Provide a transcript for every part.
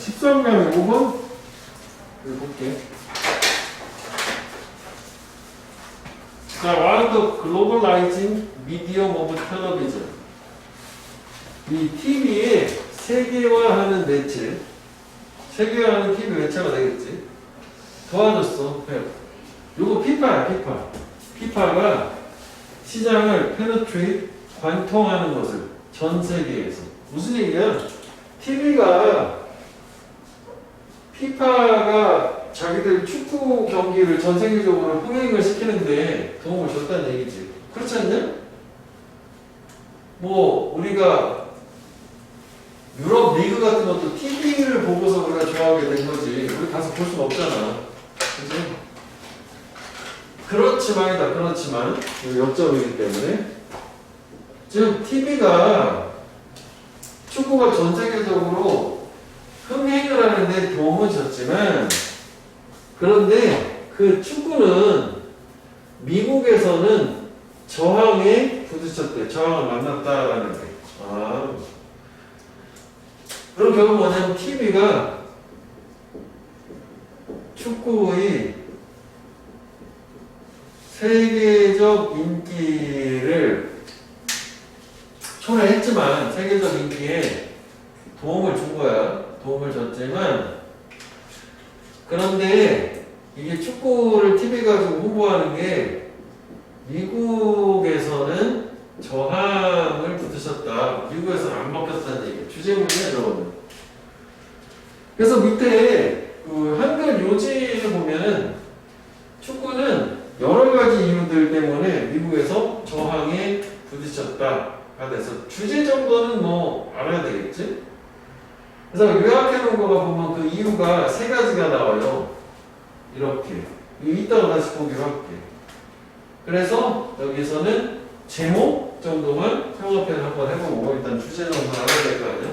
13강의 5번 여기 볼게. 자, what the globalizing medium of television. 이 TV의 세계화하는 매체, 세계화하는 TV 매체가 되겠지. 도와줬어. 요거 피파야, 피파. 피파가 시장을 penetrate, 관통하는 것을 전 세계에서. 무슨 얘기야? TV가 피파가 자기들 축구 경기를 전 세계적으로 흥행을 시키는데 도움을 줬다는 얘기지. 그렇지 않냐? 뭐 우리가 유럽 리그 같은 것도 TV를 보고서 우리가 좋아하게 된 거지. 우리 가서 볼 수는 없잖아. 그치? 그렇지만이다. 그렇지만 역점이기 때문에 즉 TV가 축구가 전 세계적으로 흥행을 하는데 도움은 줬지만 그런데 그 축구는 미국에서는 저항에 부딪혔대. 저항을 만났다라는 게. 아. 그럼 결국 뭐냐면 TV가 축구의 세계적 인기를 초래했지만 세계적 인기에 도움을 준 거야. 도움을 줬지만 그런데 이게 축구를 TV가 좀 홍보하는 게 미국에서는 저항을 부딪혔다. 미국에서는 안 먹혔다는 얘기야. 주제문이야, 저거는. 그래서 밑에 그 한글 요지를 보면은 축구는 여러 가지 이유들 때문에 미국에서 저항에 부딪혔다가 돼서 주제 정도는 뭐 알아야 되겠지? 그래서 요약해 놓은 거가 보면 그 이유가 세 가지가 나와요. 이렇게. 이따가 다시 보기로 할게. 그래서 여기서는 제목 정도만 상호편을 한번 해보고 일단 주제 정도는 알아야 될 거 아니야?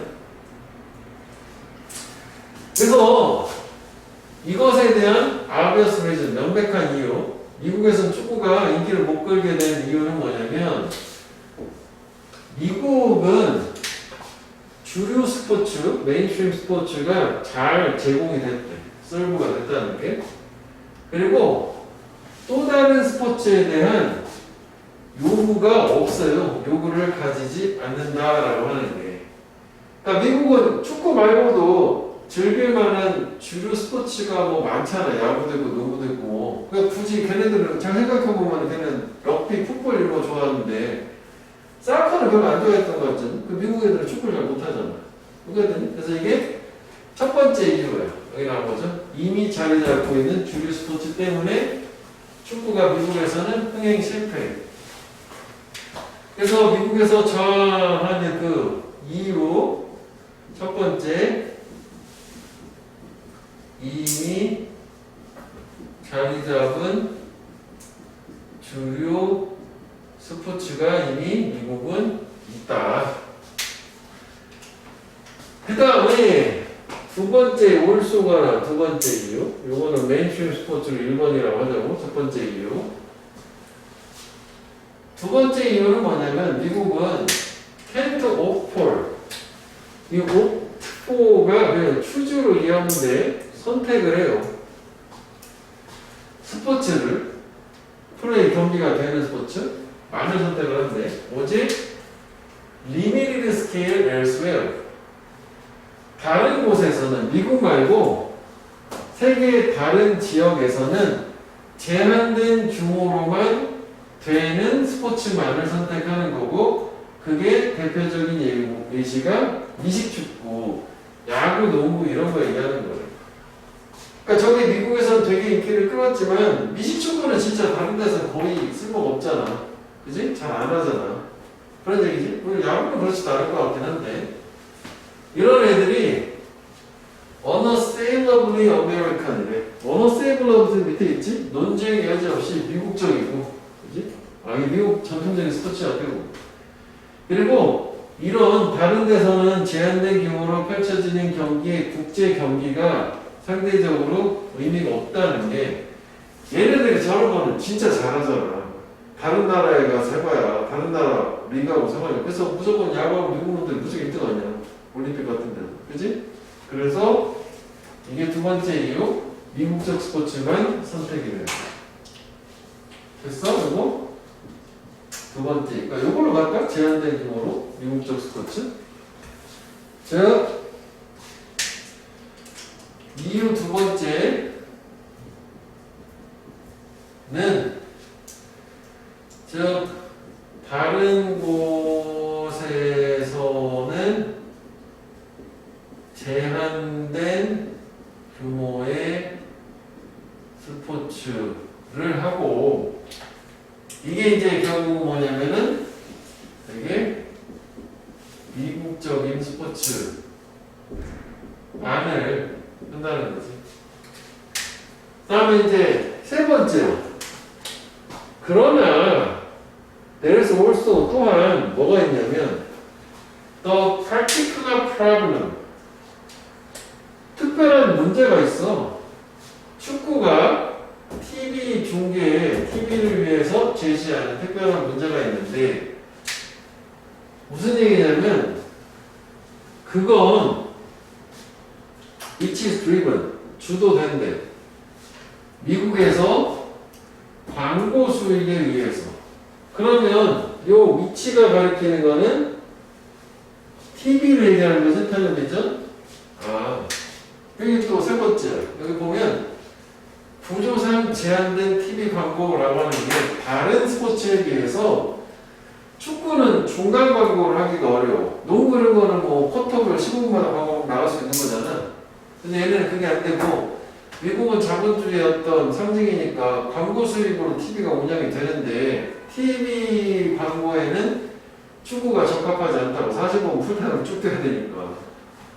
그래서 이것에 대한 obvious reason, 명백한 이유. 미국에서는 축구가 인기를 못 끌게 된 이유는 뭐냐면 미국은 주류 스포츠, 메인스트림 스포츠가 잘 제공이 됐대. 서브가 됐다는 게. 그리고 또 다른 스포츠에 대한 요구가 없어요. 요구를 가지지 않는다라고 하는 게. 그러니까 미국은 축구 말고도 즐길 만한 주류 스포츠가 뭐 많잖아. 야구도 있고 농구도 있고. 그러니까 굳이 걔네들은 잘 생각해보면 걔는 럭비, 풋볼 이런 거 좋아하는데 사커는 별로 안 좋아했던 거 같잖아. 그 미국 애들은 축구를 잘 못하잖아. 그래서 이게 첫 번째 이유예요. 여기 나온 거죠. 이미 자리 잡고 있는 주류 스포츠 때문에 축구가 미국에서는 흥행 실패. 그래서 미국에서 저항하는 그 이유 첫 번째 이미 자리 잡은 주류 스포츠가 이미 미국은 있다. 그 다음에 두 번째 올소가 두 번째 이유. 요거는 메인스트림 스포츠를 1번이라고 하자고. 첫 번째 이유. 두 번째 이유는 뭐냐면 미국은 can't afford. 이 oft가 그냥 추주로 이해하는데 선택을 해요. 스포츠를 플레이 경기가 되는 스포츠 많은 선택을 하는데 오직 limited scale elsewhere. 다른 곳에서는 미국 말고 세계 다른 지역에서는 제한된 규모로만 되는 스포츠만을 선택하는 거고 그게 대표적인 예시가 미식축구, 야구, 농구 이런 거 얘기하는 거예요. 그러니까 저게 미국에서는 되게 인기를 끌었지만 미식축구는 진짜 다른 데서 거의 쓸모가 없잖아. 그지? 잘 안 하잖아. 그런 얘기지? 물론 야구는 그렇지도 않을 것 같긴 한데 이런 애들이 unassailably American이래. unassailable 밑에 있지? 논쟁의 여지 없이 미국적이고 그지? 이 미국 전통적인 스포츠야 되고 그리고 이런 다른 데서는 제한된 규모로 펼쳐지는 경기의 국제 경기가 상대적으로 의미가 없다는 게 얘네들이 저런 거는 진짜 잘하잖아. 다른 나라에 가서 해봐야 다른 나라 리그하고 상관이 그래서 무조건 야구하고 미국 놈들 무조건 1등 아니야. 올림픽 같은 데는. 그지? 그래서 이게 두 번째 이유. 미국적 스포츠만 선택이 돼요. 됐어? 이거? 두 번째. 그러니까 이걸로 갈까? 제한된 규모로. 미국적 스포츠. 즉, 이유 두 번째는, 즉, 다른 곳에서는 제한된 규모의 스포츠를 하고, 이게 이제 결국 뭐냐면은 되게 미국적인 스포츠만을 한다는 거지. 다음에 이제 세 번째. 그러나 there's also 또한 뭐가 있냐면 the particular problem. 특별한 문제가 있어. 축구가 TV 중계에 TV를 위해서 제시하는 특별한 문제가 있는데 무슨 얘기냐면 그건 which is driven 주도된대. 미국에서 광고 수익에 의해서. 그러면 요 위치가 가리키는 거는 TV를 얘기하는 거지, 텔레비전? 아, 여기 또 세 번째. 여기 보면 구조상 제한된 TV 광고라고 하는 게 다른 스포츠에 비해서 축구는 중간 광고를 하기가 어려워. 농구 이런 거는 뭐 쿼터별 15분마다 광고 나갈 수 있는 거잖아. 근데 얘네는 그게 안 되고 미국은 자본주의의 어떤 상징이니까 광고 수익으로 TV가 운영이 되는데 TV 광고에는 축구가 적합하지 않다고 45분 풀타임을 쭉 뛰어야 되니까.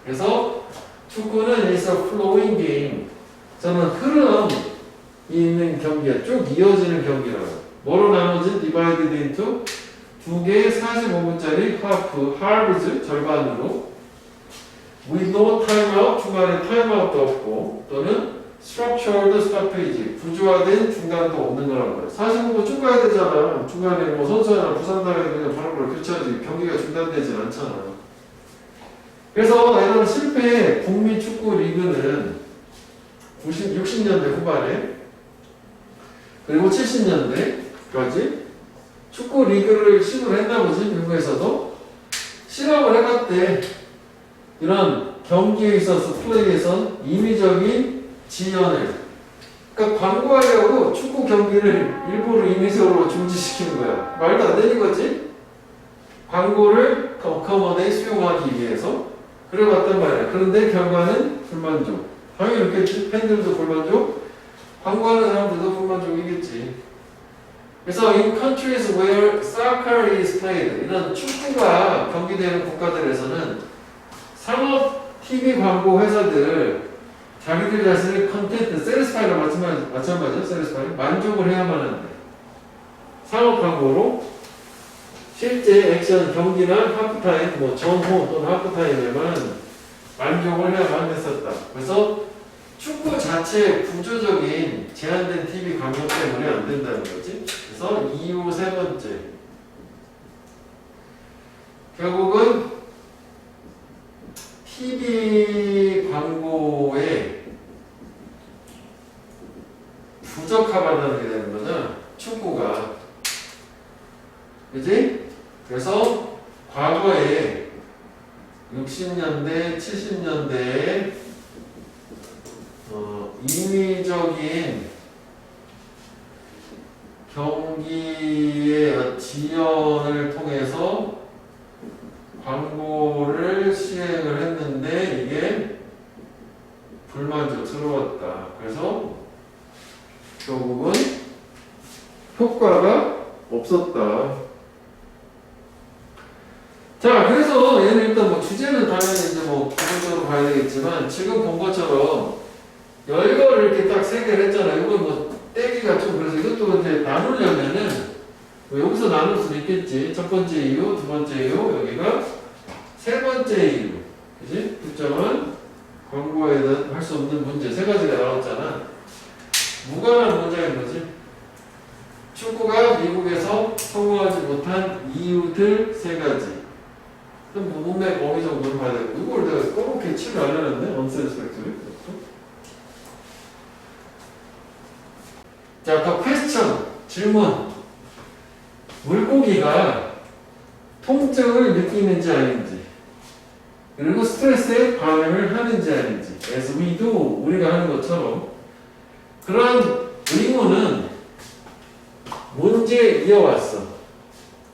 그래서 축구는 is a flowing game. 저는 흐름이 있는 경기야. 쭉 이어지는 경기라고. 뭐로 나눠진? divided into 두 개의 45분짜리 halves 절반으로 with no timeout 중간에 타임아웃도 없고 또는 structured stoppage 구조화된 중단도 없는 거란 말이야. 45분 쭉 가야 되잖아. 중간에 뭐 선수나 부상당해도 그냥 바로 교체하지 경기가 중단되진 않잖아. 그래서 이런 실패의 북미 축구 리그는 60년대 후반에 그리고 70년대까지 축구 리그를 시도를 했나 보지. 미국에서도 실험을 해봤대. 이런 경기에 있어서 플레이에서 임의적인 지연을, 그러니까 광고하려고 축구 경기를 일부러 임의적으로 중지시키는 거야. 말도 안 되는 거지. 광고를 커머에 수용하기 위해서 그래봤단 말이야. 그런데 결과는 불만족. 당연히 그렇겠지. 팬들도 불만족, 광고하는 사람들도 불만족이겠지. 그래서 in countries where soccer is played, 이런 축구가 경기되는 국가들에서는 상업 TV 광고 회사들 자기들 자신의 컨텐츠, 세리스파이랑 마찬가지죠. 세리스파이 만족을 해야만 하는데 상업 광고로 실제 액션 경기나 하프타임, 뭐 전후 또는 하프타임에만 만족을 해야만 했었다. 그래서 축구 자체의 구조적인 제한된 TV 광고 때문에 안 된다는 거지. 그래서 이유 세 번째. 결국은 TV 광고에 부적합하다는 게 되는 거죠. 축구가. 그지? 그래서 과거에 60년대, 70년대에 인위적인 경기의 지연을 통해서 광고를 시행을 했는데 이게 불만족스러웠다. 그래서 결국은 효과가 없었다. 자, 그래서 얘는 일단 뭐 주제는 당연히 이제 뭐 기본적으로 봐야 되겠지만 지금 본 것처럼 열거를 이렇게 딱 세 개를 했잖아. 이건 뭐 떼기가 좀 그래서 이것도 이제 나누려면은 뭐 여기서 나눌 수도 있겠지. 첫 번째 이유, 두 번째 이유, 여기가 세 번째 이유. 그지? 특정한 광고에 할 수 없는 문제 세 가지가 나왔잖아. 무관한 문제인 거지. 축구가 미국에서 성공하지 못한 이유들 세 가지. 그럼 문맥 범위 정도를 봐야 되고 이걸 내가 꼬렇게 칠을 안 해놨네. 언센스펙트를. 자, 아까 퀘스천, 질문. 물고기가 통증을 느끼는지 아닌지, 그리고 스트레스에 반응을 하는지 아닌지, as we do, 우리가 하는 것처럼 그런 의문은 문제에 이어왔어.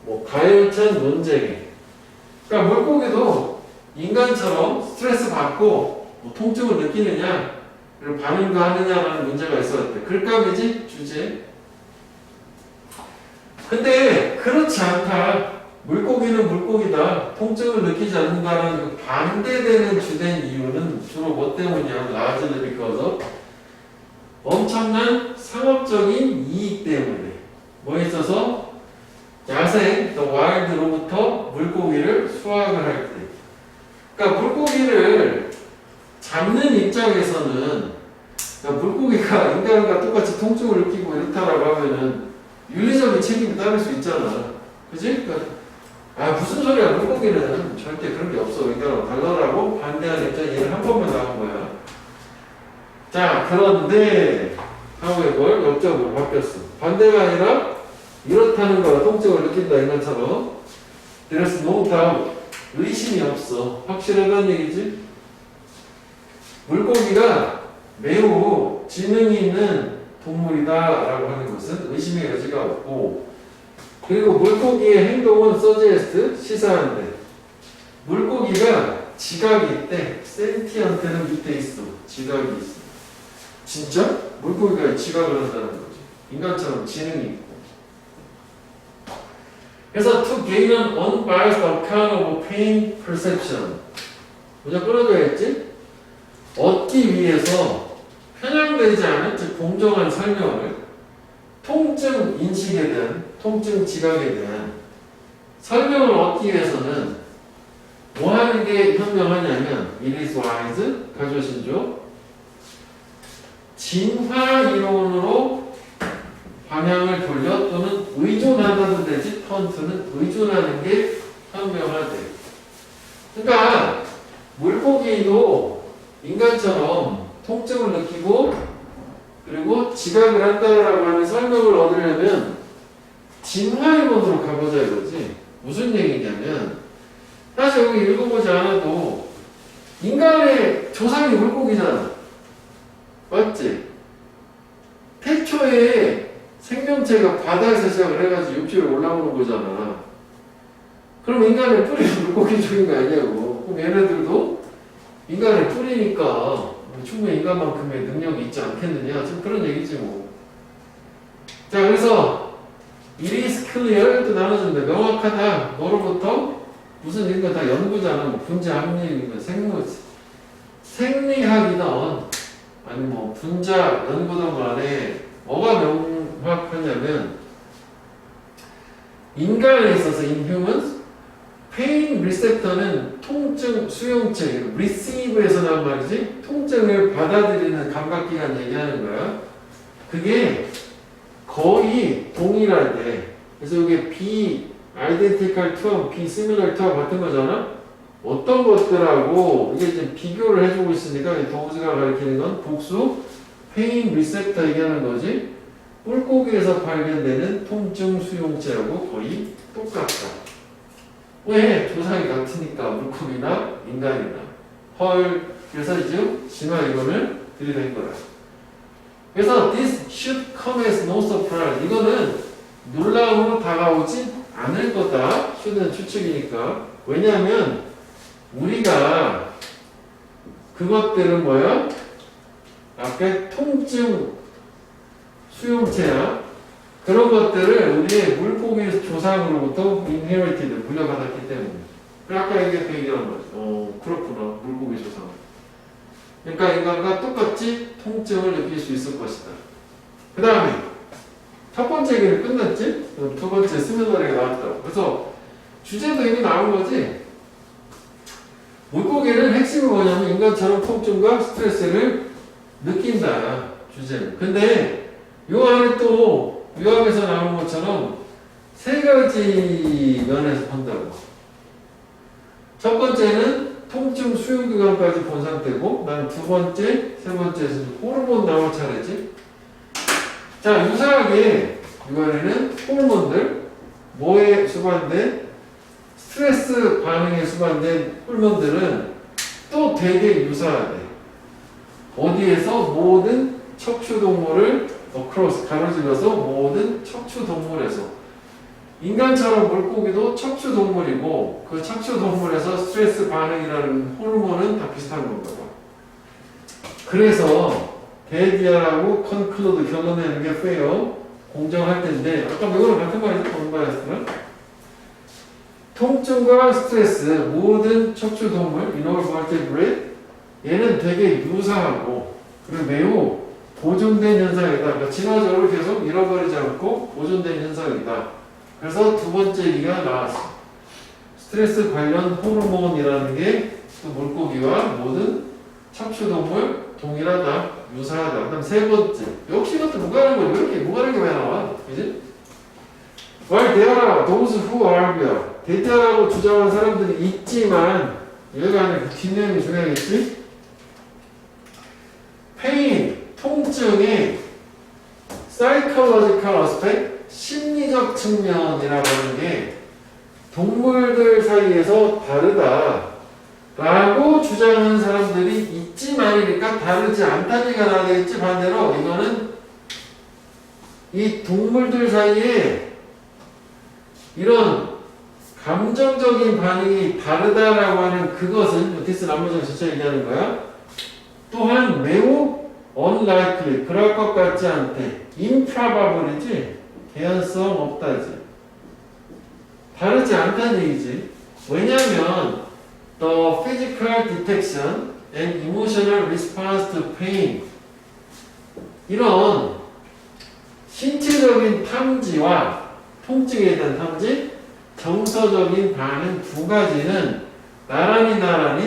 뭐 가열찬 논쟁에. 그러니까 물고기도 인간처럼 스트레스 받고 뭐 통증을 느끼느냐, 그리고 반응도 하느냐라는 문제가 있었대. 글감이지 주제. 근데 그렇지 않다. 물고기는 물고기다. 통증을 느끼지 않는다는 그 반대되는 주된 이유는 주로 뭐 때문이냐? largely because of 엄청난 상업적인 이익 때문에. 뭐에 있어서 야생, 또 와일드로부터 물고기를 수확을 할 때. 그러니까 물고기를 잡는 입장에서는, 그러니까 물고기가 인간과 똑같이 통증을 느끼고 이렇다라고 하면은 윤리적인 책임이 따를 수 있잖아. 그지? 그러니까 무슨 소리야. 물고기는 절대 그런 게 없어. 인간하고 달라라고 반대하는 입장 얘는 한 번만 나온 거야. 자, 그런데 however 역적으로 바뀌었어. 반대가 아니라 이렇다는 거야. 통증을 느낀다 인간처럼. There's no doubt. 의심이 없어. 확실하다는 얘기지. 물고기가 매우 지능이 있는 동물이다라고 하는 것은 의심의 여지가 없고, 그리고 물고기의 행동은 suggest, 시사한데, 물고기가 지각이 있대. sentient는 밑에 있어. 지각이 있어. 진짜? 물고기가 지각을 한다는 거지. 인간처럼 지능이 있고. 그래서 to gain an unbiased account of pain perception. 먼저 끌어줘야겠지? 얻기 위해서 편향되지 않은, 즉 공정한 설명을, 통증 인식에 대한, 통증 지각에 대한 설명을 얻기 위해서는 뭐 하는 게 현명하냐면 it is wise, 가조신조, 진화 이론으로 방향을 돌려 또는 의존한다도 되지, 턴트는 의존하는 게 현명하대. 그러니까 물고기도 인간처럼 통증을 느끼고 그리고 지각을 한다라고 하는 설명을 얻으려면 진화 이론으로 가보자 이거지. 무슨 얘기냐면 사실 여기 읽어보지 않아도 인간의 조상이 물고기잖아. 맞지? 태초에 생명체가 바다에서 시작을 해가지고 육지로 올라오는 거잖아. 그럼 인간의 뿌리는 물고기적인 거 아니냐고. 그럼 얘네들도 인간의 뿌리니까 충분히 인간만큼의 능력이 있지 않겠느냐. 지금 그런 얘기지 뭐. 자, 그래서 it is clear 또 나눠준다. 명확하다. 뭐로부터? 무슨 이런 거 다 연구잖아. 뭐 분자 합리이면 생리학이든 아니 뭐 분자 연구든 간에 뭐가 명확하냐면 인간에 있어서 in humans pain receptor는 통증 수용체 receive에서 나온 말이지. 통증을 받아들이는 감각기관 얘기하는 거야. 그게 거의 동일하대. 그래서 이게 B-identical to, B-similar to 같은 거잖아. 어떤 것들하고 이게 지금 비교를 해주고 있으니까 도우즈가 가리키는 건 복수 pain receptor 얘기하는 거지. 물고기에서 발견되는 통증 수용체하고 거의 똑같다. 왜? 조상이 같으니까 물고기나 인간이나. 헐. 그래서 이제 진화 이론을 들이댄 거야. 그래서 this should come as no surprise. 이거는 놀라움으로 다가오지 않을 거다. should는 추측이니까. 왜냐하면 우리가 그것들은 뭐야? 앞에 통증 수용체야. 그런 것들을 우리의 물고기 조상으로부터 inherited, 물려받았기 때문에. 아까 얘기했던 얘기란 말이야. 그렇구나. 물고기 조상. 그러니까 인간과 똑같이 통증을 느낄 수 있을 것이다. 그 다음에 첫 번째 얘기는 끝났지? 두 번째 스미더리가 나왔다. 그래서 주제도 이미 나온 거지? 물고기는 핵심이 뭐냐면 인간처럼 통증과 스트레스를 느낀다. 주제는. 근데 요 안에 또 유학에서 나오는 것처럼 세 가지 면에서 본다고. 첫 번째는 통증 수용기관까지 본 상태고, 난 두 번째, 세 번째에서 호르몬 나올 차례지. 자, 유사하게 이번에는 호르몬들, 뭐에 수반된 스트레스 반응에 수반된 호르몬들은 또 되게 유사하대. 어디에서? 모든 척추동물을 across 가로질러서 모든 척추동물에서. 인간처럼 물고기도 척추동물이고 그 척추동물에서 스트레스 반응이라는 호르몬은 다 비슷한 건가 봐. 그래서 데디아라고 컨클로드 결론내는 게 페어 공정할 텐데 아까 이거랑 같은 말이죠? 뭔 말이었어요? 통증과 스트레스 모든 척추동물 인월 버티브레이트 얘는 되게 유사하고 그리고 매우 보존된 현상이다. 그러니까 진화적으로 계속 잃어버리지 않고 보존된 현상이다. 그래서 두 번째 얘기가 나왔어. 스트레스 관련 호르몬이라는 게 그 물고기와 모든 척추동물 동일하다, 유사하다. 그다음 세 번째. 역시 이것도 무관한 거예요. 왜 이렇게 무관한 게 많이 나와? 그지? While there are those who argue. 대자라고 주장하는 사람들이 있지만 여기가 아니라 그 뒷내용이 중요하겠지? pain, 통증의 psychological aspect, 심리적 측면이라고 하는 게 동물들 사이에서 다르다 라고 주장하는 사람들이 있지만이니까 다르지 않다는 얘기가 나와야 되겠지. 반대로 이거는 이 동물들 사이에 이런 감정적인 반응이 다르다라고 하는 그것은 디스 남모정 전체 얘기하는 거야. 또한 매우 unlikely, 그럴 것 같지 않대. improbable이지. 개연성 없다지. 다르지 않다는 얘기지. 왜냐하면 the physical detection and emotional response to pain 이런 신체적인 탐지와 통증에 대한 탐지, 정서적인 반응 두 가지는 나란히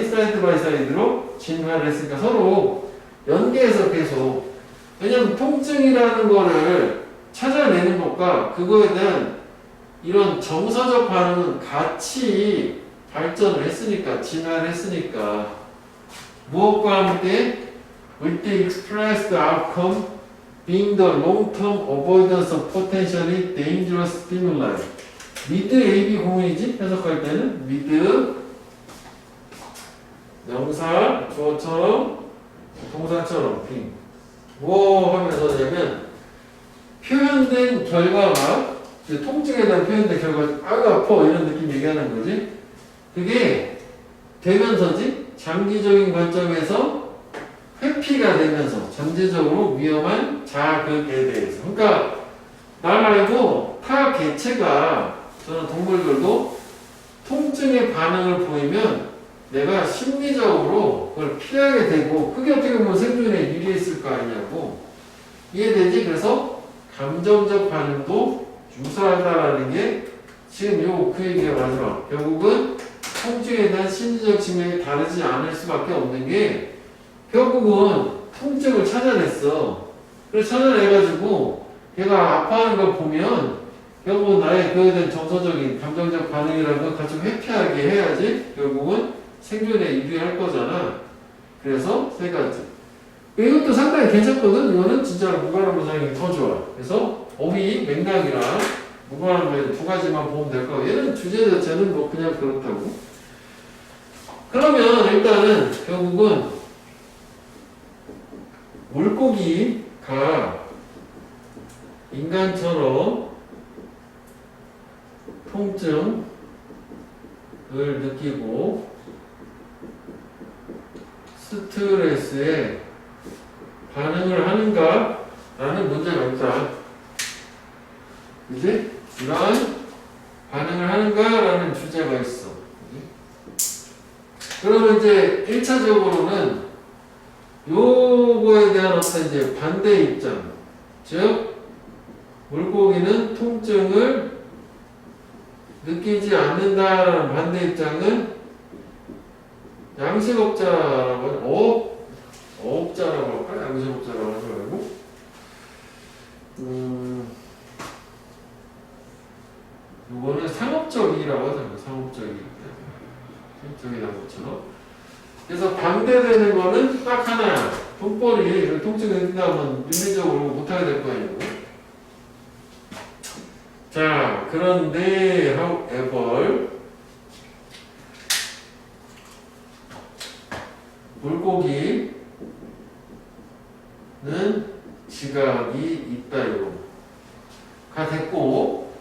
사이드 바이 사이드로 진화를 했으니까 서로 연계해서 계속 왜냐면 통증이라는 거를 찾아내는 것과 그거에 대한 이런 정서적 반응은 같이 발전을 했으니까 진화를 했으니까 무엇과 함께 with the expressed outcome being the long-term avoidance of potentially dangerous stimuli 미드 AB 공이지 해석할 때는 미드 명사 주어처럼 동사처럼 빙 뭐 하면서냐면 표현된 결과가 통증에 대한 표현된 결과 아파 이런 느낌 얘기하는 거지 그게 되면서지 장기적인 관점에서 회피가 되면서 전체적으로 위험한 자극에 대해서 그러니까 나 말고 타 개체가 저는 동물들도 통증의 반응을 보이면 내가 심리적으로 그걸 피하게 되고 그게 어떻게 보면 생존에 유리했을 거 아니냐고 이해되지? 그래서 감정적 반응도 유사하다라는 게 지금 그 얘기가 마지막 결국은 통증에 대한 심리적 측면이 다르지 않을 수밖에 없는 게 결국은 통증을 찾아냈어. 그래서 찾아내가지고 걔가 아파하는 걸 보면 결국은 나의 그에 대한 정서적인 감정적 반응이라는 걸 같이 회피하게 해야지 결국은 생존에 유리할 거잖아. 그래서 세 가지. 이것도 상당히 괜찮거든. 이거는 진짜 무관한 문장이 더 좋아. 그래서 어휘 맥락이랑 무관한 문장 두 가지만 보면 될 거고 얘는 주제 자체는 뭐 그냥 그렇다고. 그러면 일단은 결국은 물고기가 인간처럼 통증을 느끼고 스트레스에 반응을 하는가? 라는 문제가 있다. 이제 이러한 반응을 하는가? 라는 주제가 있어. 그러면 이제 1차적으로는 요거에 대한 어떤 이제 반대 입장. 즉, 물고기는 통증을 느끼지 않는다라는 반대 입장은 양식업자라고 어업자라고 할까? 양식업자라고 하지 말고 이거는 상업적이라고 하잖아요. 상업적이라는 것처럼 그래서 반대되는 거는 딱 하나야. 돈벌이 통증이 느낀다면 윤리적으로 못하게 될 거 아니고 자, 그런데 however 물고기는 지각이 있다요. 가 됐고,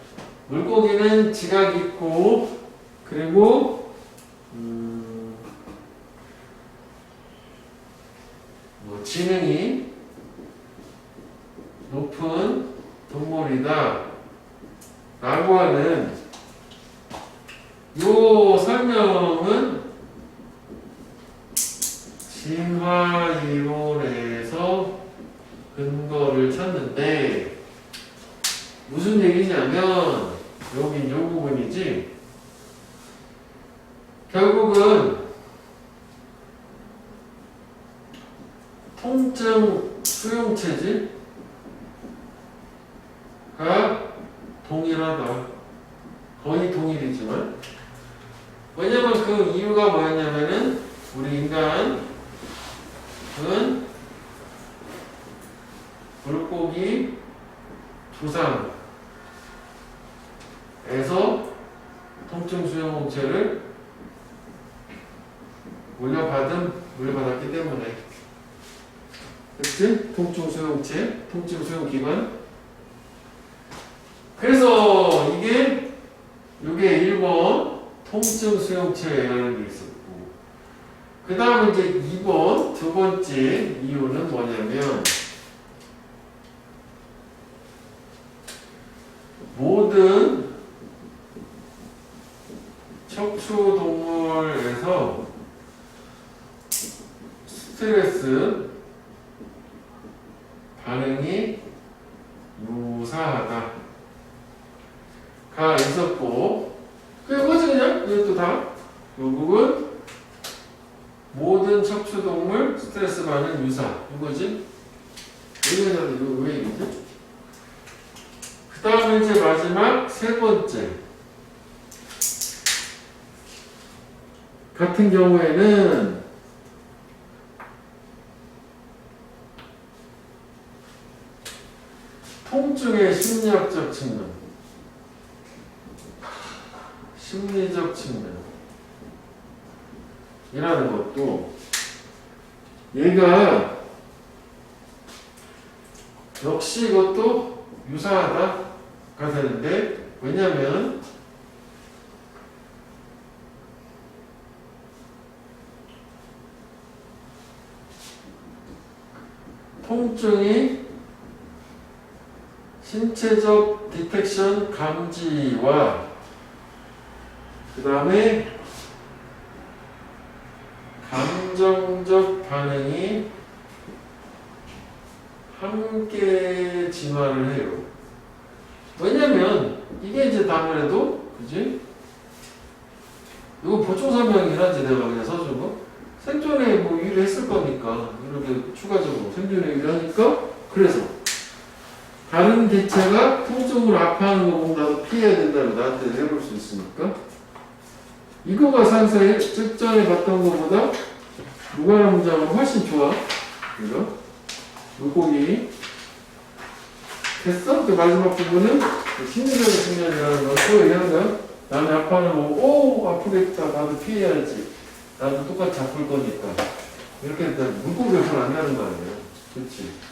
물고기는 지각이 있고, 그리고 지능이 높은 동물이다 라고 하는 요 설명은 진화 이론에서 근거를 찾는데 무슨 얘기냐면 여긴 요 부분이지. 결국은 통증 수용체질가 동일하다. 거의 동일이지만 왜냐면 그 이유가 뭐였냐면은 우리 인간은 물고기 조상에서 통증 수용체를 물려받았기 때문에. 그치? 통증 수용체, 통증 수용 기관. 그래서 이게 1번 통증 수용체라는 게 있었고, 그 다음에 이제 2번 두 번째 이유는 뭐냐면 모든 척추동물에서 스트레스 반응이 유사하다 가 있었고, 그거지 그냥 이것도 다 결국은 모든 척추동물 스트레스 반응 유사 이거지. 이거 왜 얘기지? 그 다음에 이제 마지막 세 번째 같은 경우에는 통증의 심리적 측면이라는 것도 얘가 역시 이것도 유사하다가 되는데, 왜냐면 통증이 신체적 디텍션 감지와 그 다음에 감정적 반응이 함께 진화를 해요. 왜냐면 이게 이제 아무래도 그지? 이거 보충 설명이라 이제 내가 그냥 써준 거 생존에 뭐 일을 했을 거니까 이렇게 추가적으로 생존에 일을 하니까, 그래서 다른 개체가 통증으로 아파하는 거 보면 나도 피해야 된다고 나한테 해볼 수 있으니까 이거가 상세히 직전에 봤던 것보다 무관한 문장은 훨씬 좋아. 이거 물고기 됐어? 그 마지막 부분은 심리적인 측면이라는 걸 또 얘기하는 거야. 나는 아파하는 거 오 아프겠다 나도 피해야지, 나도 똑같이 아플 거니까 이렇게 일단 물고기가 잘 안 나는 거 아니에요. 그렇지?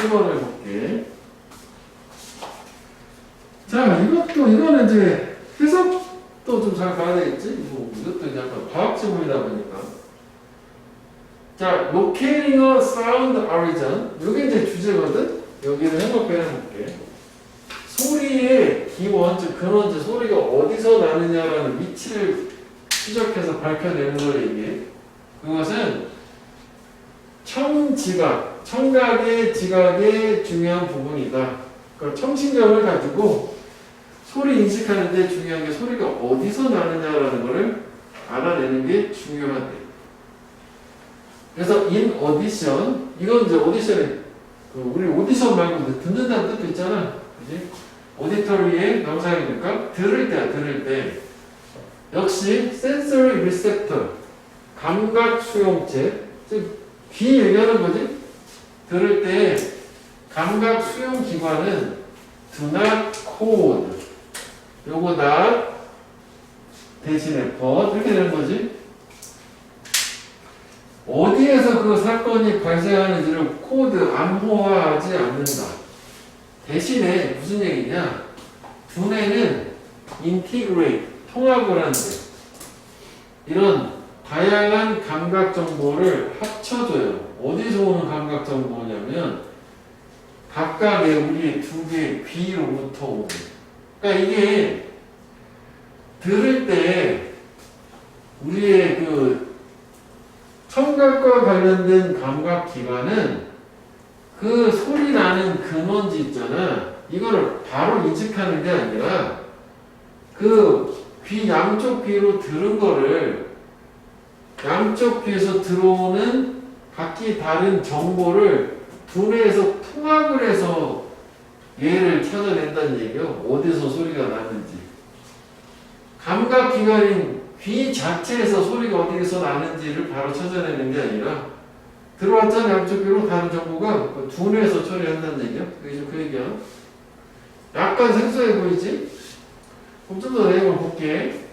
번을 볼게. 자, 이거는 이제 해석도 좀 잘 봐야 되겠지? 이것도 약간 과학 지문이다 보니까. 자, locating a sound origin. 이게 이제 주제거든? 여기를 해석해 볼게. 소리의 기원, 즉 근원, 소리가 어디서 나느냐라는 위치를 추적해서 밝혀내는 걸 얘기해. 그것은 청지각, 청각의 지각의 중요한 부분이다. 그러니까 청신경을 가지고 소리 인식하는데 중요한 게 소리가 어디서 나느냐라는 것을 알아내는 게 중요하대. 그래서 in audition, 이건 이제 오디션에 우리 오디션 말고 듣는다는 뜻도 있잖아, 그지? 오디터리의 명사이니까 들을 때야, 들을 때. 역시 sensory receptor, 감각 수용체, 즉 귀 얘기하는 거지. 들을 때 감각 수용 기관은 do not code, 요거 not 대신에 but 이렇게 되는 거지. 어디에서 그 사건이 발생하는지를 코드 암호화하지 않는다. 대신에 무슨 얘기냐? 두뇌는 integrate, 통합을 하는데 이런 다양한 감각 정보를 합쳐줘요. 어디서 오는 감각 정보냐면 각각의 우리의 두 개의 귀로부터 오는. 그러니까 이게 들을 때 우리의 그 청각과 관련된 감각 기관은 그 소리 나는 근원지 있잖아. 이거를 바로 인식하는 게 아니라 그 귀 양쪽 귀로 들은 거를 양쪽 귀에서 들어오는 각기 다른 정보를 두뇌에서 통합을 해서 얘를 찾아낸다는 얘기예요. 어디서 소리가 나는지. 감각 기관인 귀 자체에서 소리가 어디서 나는지를 바로 찾아내는 게 아니라 들어왔잖아. 양쪽 귀로 다른 정보가 두뇌에서 처리한다는 얘기야. 그 얘기야. 약간 생소해 보이지? 그럼 좀 더 내용을 볼게.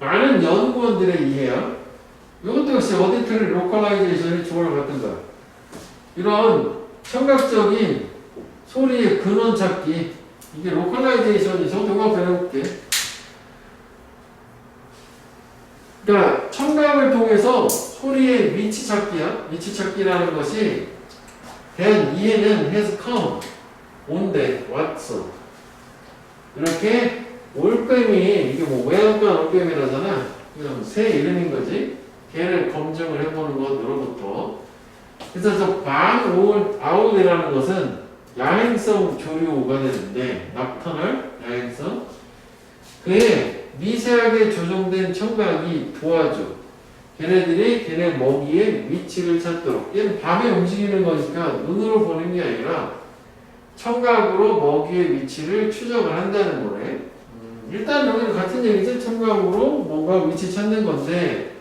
많은 연구원들의 이해야. 이것도 역시 어디터리 로컬라이제이션이 주어를 받든가. 이런 청각적인 소리의 근원 찾기. 이게 로컬라이제이션이죠. 조금 배워볼게. 그러니까 청각을 통해서 소리의 위치 찾기야. 위치 찾기라는 것이 대한 이해는 has come, 온대, 왔어. 이렇게 올빼미, 이게 뭐 외양간 올빼미라잖아. 그냥 새 이름인 거지. 걔를 검증을 해보는 것으로부터. 그래서 저 아울이라는 것은 야행성 조류가 되는데, 납터널 야행성. 그에 미세하게 조정된 청각이 도와줘. 걔네들이 걔네 먹이의 위치를 찾도록. 얘는 밤에 움직이는 거니까 눈으로 보는 게 아니라 청각으로 먹이의 위치를 추적을 한다는 거네. 일단 여기는 같은 얘기지. 청각으로 뭔가 위치 찾는 건데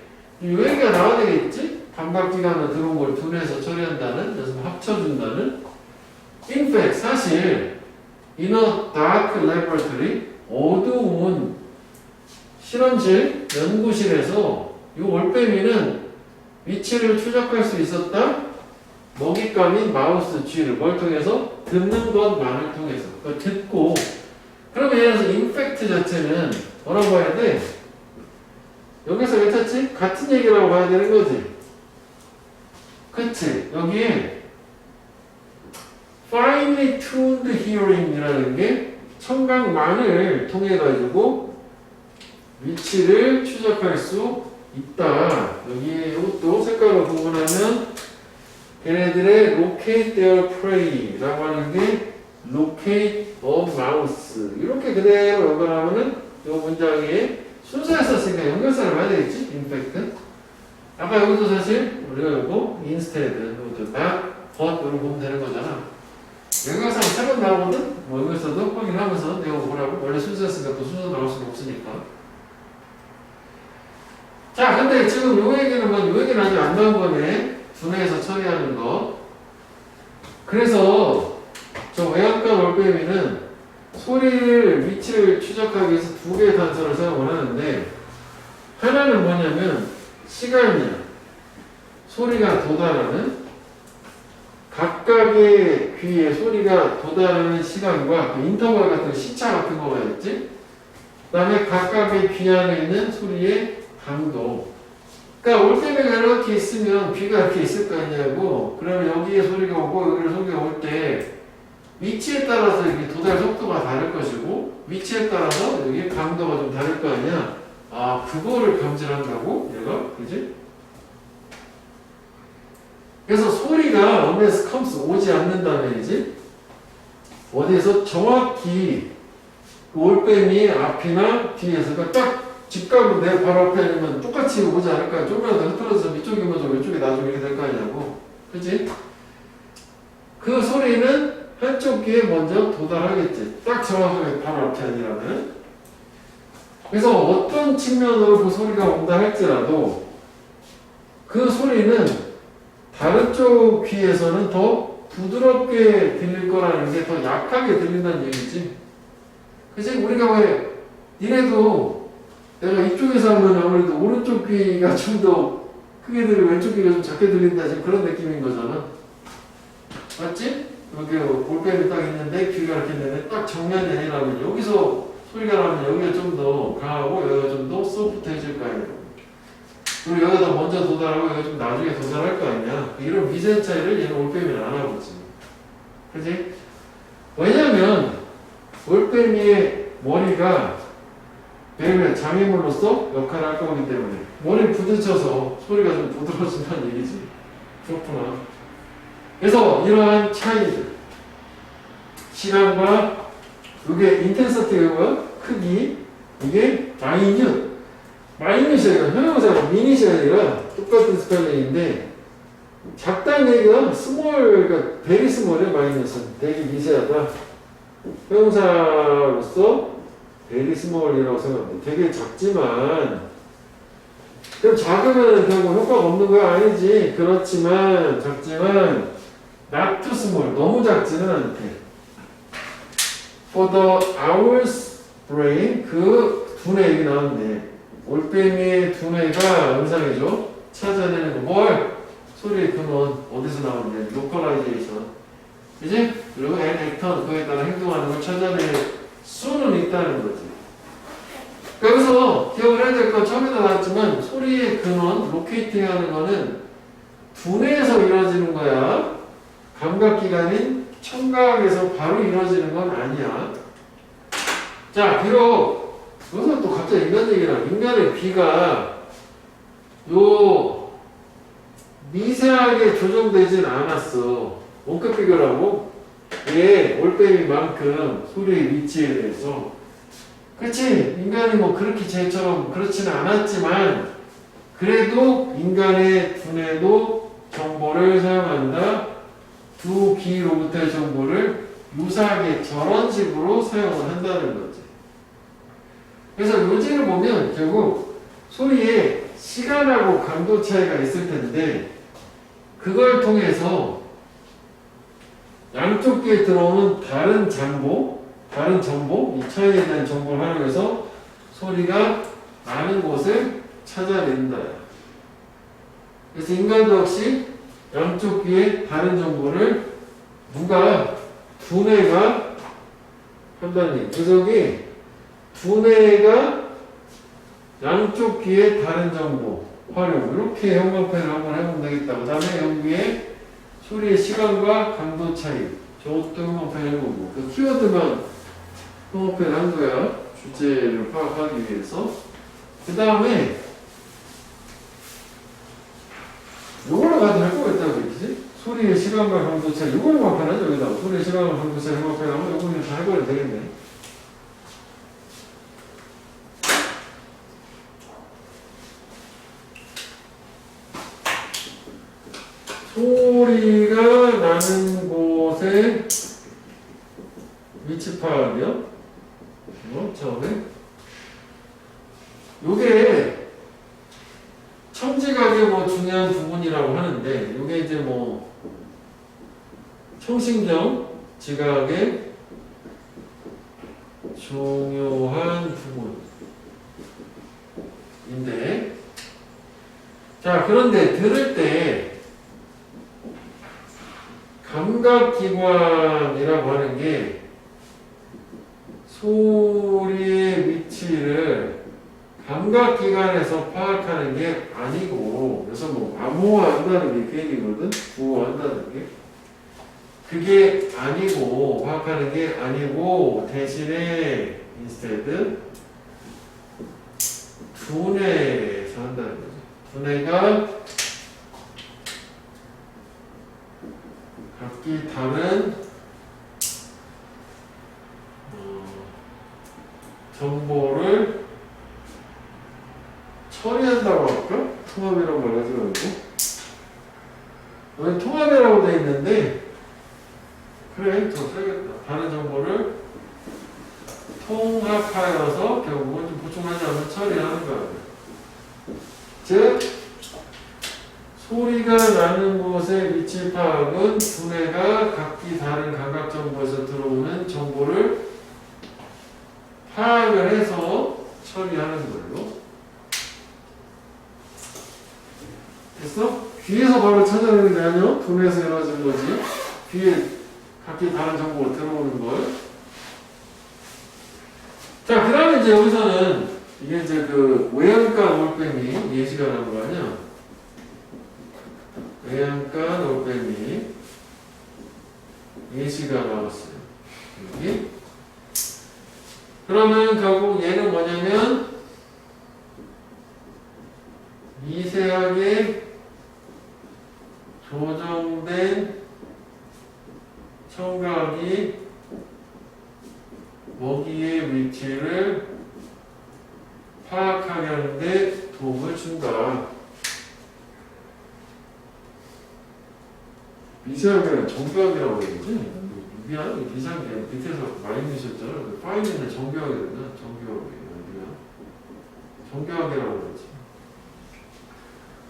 이 얘기가 나와야 되겠지? 감각기관으로 들어온 걸 두뇌에서 처리한다는, 그래서 합쳐준다는. In fact, 사실 in a dark laboratory, 어두운 실험실, 연구실에서 이 올빼미는 위치를 추적할 수 있었다? 먹잇감인 마우스 쥐를 뭘 통해서? 듣는 것만을 통해서. 듣고. 그러면 예를 들어서 인팩트 자체는 뭐라고 봐야 돼? 여기서 왜 찾지? 같은 얘기라고 봐야 되는 거지. 그치? 여기에 finely tuned hearing이라는 게 청각만을 통해 가지고 위치를 추적할 수 있다. 여기 이것도 색깔로 구분하면 걔네들의 locate their prey라고 하는 게 locate a mouse. 이렇게 그대로 연결하면은 이 문장에 순서에 썼으니까 연결사를 봐야 되겠지? in fact. 아까 여기도 사실 우리가 이거 instead, 이것도 다 but 이런 거 보면 되는 거잖아. 연결사는 세 번 나오거든? 뭐 연결사도 확인하면서 내가 뭐라고? 원래 순서였으니까 또 순서 나올 수가 없으니까. 자, 근데 지금 요 얘기는 요 얘기는 아직 안 나온 거네. 두뇌에서 처리하는 거. 그래서 저 외양간 올빼미는 소리를 위치를 추적하기 위해서 두 개의 단서를 사용을 하는데 하나는 뭐냐면 시간이야. 소리가 도달하는 각각의 귀에 소리가 도달하는 시간과 그 인터벌 같은 시차 같은 거가 있지. 그 다음에 각각의 귀 안에 있는 소리의 강도. 그러니까 올빼미가 이렇게 있으면 귀가 이렇게 있을 거 아니냐고. 그러면 여기에 소리가 오고 여기에 소리가 올 때 위치에 따라서 이게 도달 속도가 다를 것이고 위치에 따라서 여기 강도가 좀 다를 거 아니야. 아, 그거를 감지한다고? 얘가? 그지? 그래서 소리가 unless comes 오지 않는다면이지. 어디에서 정확히 그 올빼미 앞이나 뒤에서 그러니까 딱 직각으로 내 바로 앞에 아니면 똑같이 오지 않을까? 조금만 더 흐트러져서 이쪽이 먼저 왼쪽이 나중에 이렇게 될 거 아니냐고. 그치? 그 소리는 한쪽 귀에 먼저 도달하겠지. 딱 정확하게 바로 앞이 아니라면. 그래서 어떤 측면으로 그 소리가 온다 할지라도 그 소리는 다른 쪽 귀에서는 더 부드럽게 들릴 거라는 게 더 약하게 들린다는 얘기지. 그치? 우리가 왜 니네도 내가 이쪽에서 하면 아무래도 오른쪽 귀가 좀 더 크게 들리고 왼쪽 귀가 좀 작게 들린다 지금 그런 느낌인 거잖아. 맞지? 이렇게 볼펜이 딱 있는데 귀가 이렇게 있는데 딱 정면이 아니라면 여기서 소리가 나면 여기가 좀 더 강하고 여기가 좀 더 소프트해질 거 아니야. 그리고 여기가 더 먼저 도달하고 여기가 좀 나중에 도달할 거 아니야. 이런 미세 차이를 얘는 올빼미는 안 하고지. 그지? 왜냐면 올빼미의 머리가 매일 장애물로서 역할을 할 거기 때문에 머리를 부딪혀서 소리가 좀 부드러워진다는 얘기지. 그렇구나. 그래서 이러한 차이들 시간과 이게 인텐서티가 크기 이게 마이뉴시가 형용사가 미니시가 아니라 똑같은 스펠링인데 작다는 얘기가 스몰 그러니까 베리 스몰이야. 마이너스 되게 미세하다. 형용사로서 베리 스몰이라고 생각합니다. 되게 작지만 그럼 작으면 결국 효과가 없는 거야? 아니지. 그렇지만 작지만 not too small 너무 작지는 않대. For the owl's brain 그 두뇌 얘기 나왔네. 올빼미의 두뇌가 음상이죠. 찾아내는 거 뭘? 소리의 근원 어디서 나오는데? 로컬라이제이션 그지? 그리고 and 액턴 그에 따라 행동하는 걸 찾아낼 수는 있다는 거지. 그래서 기억을 해야 될 건 처음에도 나왔지만 소리의 근원 로케이팅 하는 거는 두뇌에서 이루어지는 거야. 감각기관인 청각에서 바로 이루어지는 건 아니야. 자, 비록 여기서 또 갑자기 인간 얘기라. 인간의 귀가 요 미세하게 조정되진 않았어. 원격 비교라고 얘 올빼미만큼 소리의 위치에 대해서 그렇지. 인간이 뭐 그렇게 쟤처럼 그렇지는 않았지만 그래도 인간의 두뇌도 정보를 사용한다. 두 귀로부터의 정보를 유사하게 저런 식으로 사용을 한다는 거지. 그래서 요지를 보면 결국 소리에 시간하고 강도 차이가 있을 텐데 그걸 통해서 양쪽 귀에 들어오는 다른 정보, 이 차이에 대한 정보를 활용해서 소리가 나는 곳을 찾아낸다. 그래서 인간도 역시 양쪽 귀에 다른 정보를 누가 두뇌가 한다는 얘기. 그래서 여기 두뇌가 양쪽 귀에 다른 정보 활용 이렇게 형광펜을 한번 해보면 되겠다. 그 다음에 여기에 소리의 시간과 강도 차이 저것도 형광펜 해보고 그 키워드만 형광펜 한 거야. 주제를 파악하기 위해서. 그 다음에 요걸로 가도 할 거가 있다고 그랬지? 소리의 시간과 강도 차이 요걸 형광펜 하죠. 여기다가 소리의 시간과 강도 차이 형광펜 하면 요거는 다 해버리면 되겠네. 소리가 나는 곳의 위치 파악이요. 처음에 요게 청지각의 뭐 중요한 부분이라고 하는데 요게 이제 뭐 청신경 지각의 중요한 부분인데 자 그런데 들을 때 감각기관이라고 하는 게 소리의 위치를 감각기관에서 파악하는 게 아니고 그래서 뭐 암호화한다는 게 괜히거든? 구호한다는 게 그게 아니고 파악하는 게 아니고 대신에 instead 두뇌에서 한다는 거죠. 두뇌가 각기 다른 정보를 처리한다고 할까? 통합이라고 말하지 말고 여기 통합이라고 되어 있는데 그래 더 써야겠다. 다른 정보를 통합하여서 결국은 좀 보충하지 않으면 처리하는 거예요. 즉 소리가 나는 곳의 위치 파악은 두뇌가 각기 다른 감각 정보에서 들어오는 정보를 파악을 해서 처리하는 걸로. 됐어? 귀에서 바로 찾아내는 게 아니야. 두뇌에서 이루어진 거지. 귀에 각기 다른 정보가 들어오는 걸. 자, 그 다음에 이제 여기서는 이게 이제 그 외양간 올빼미 예시가 나온 거 아니야? 외양간 올빼미 예시가 나왔어요. 여기. 그러면 결국 얘는 뭐냐면 미세하게 조정된 청각이 먹이의 위치를 파악하게 하는데 도움을 준다. 미세하게 정교하게라고 해야지. 미안, 미세하게 밑에서 많이 넣으셨잖아. 파이브는 정교하게 되나? 정교하게. 미안. 정교하게라고 그러지.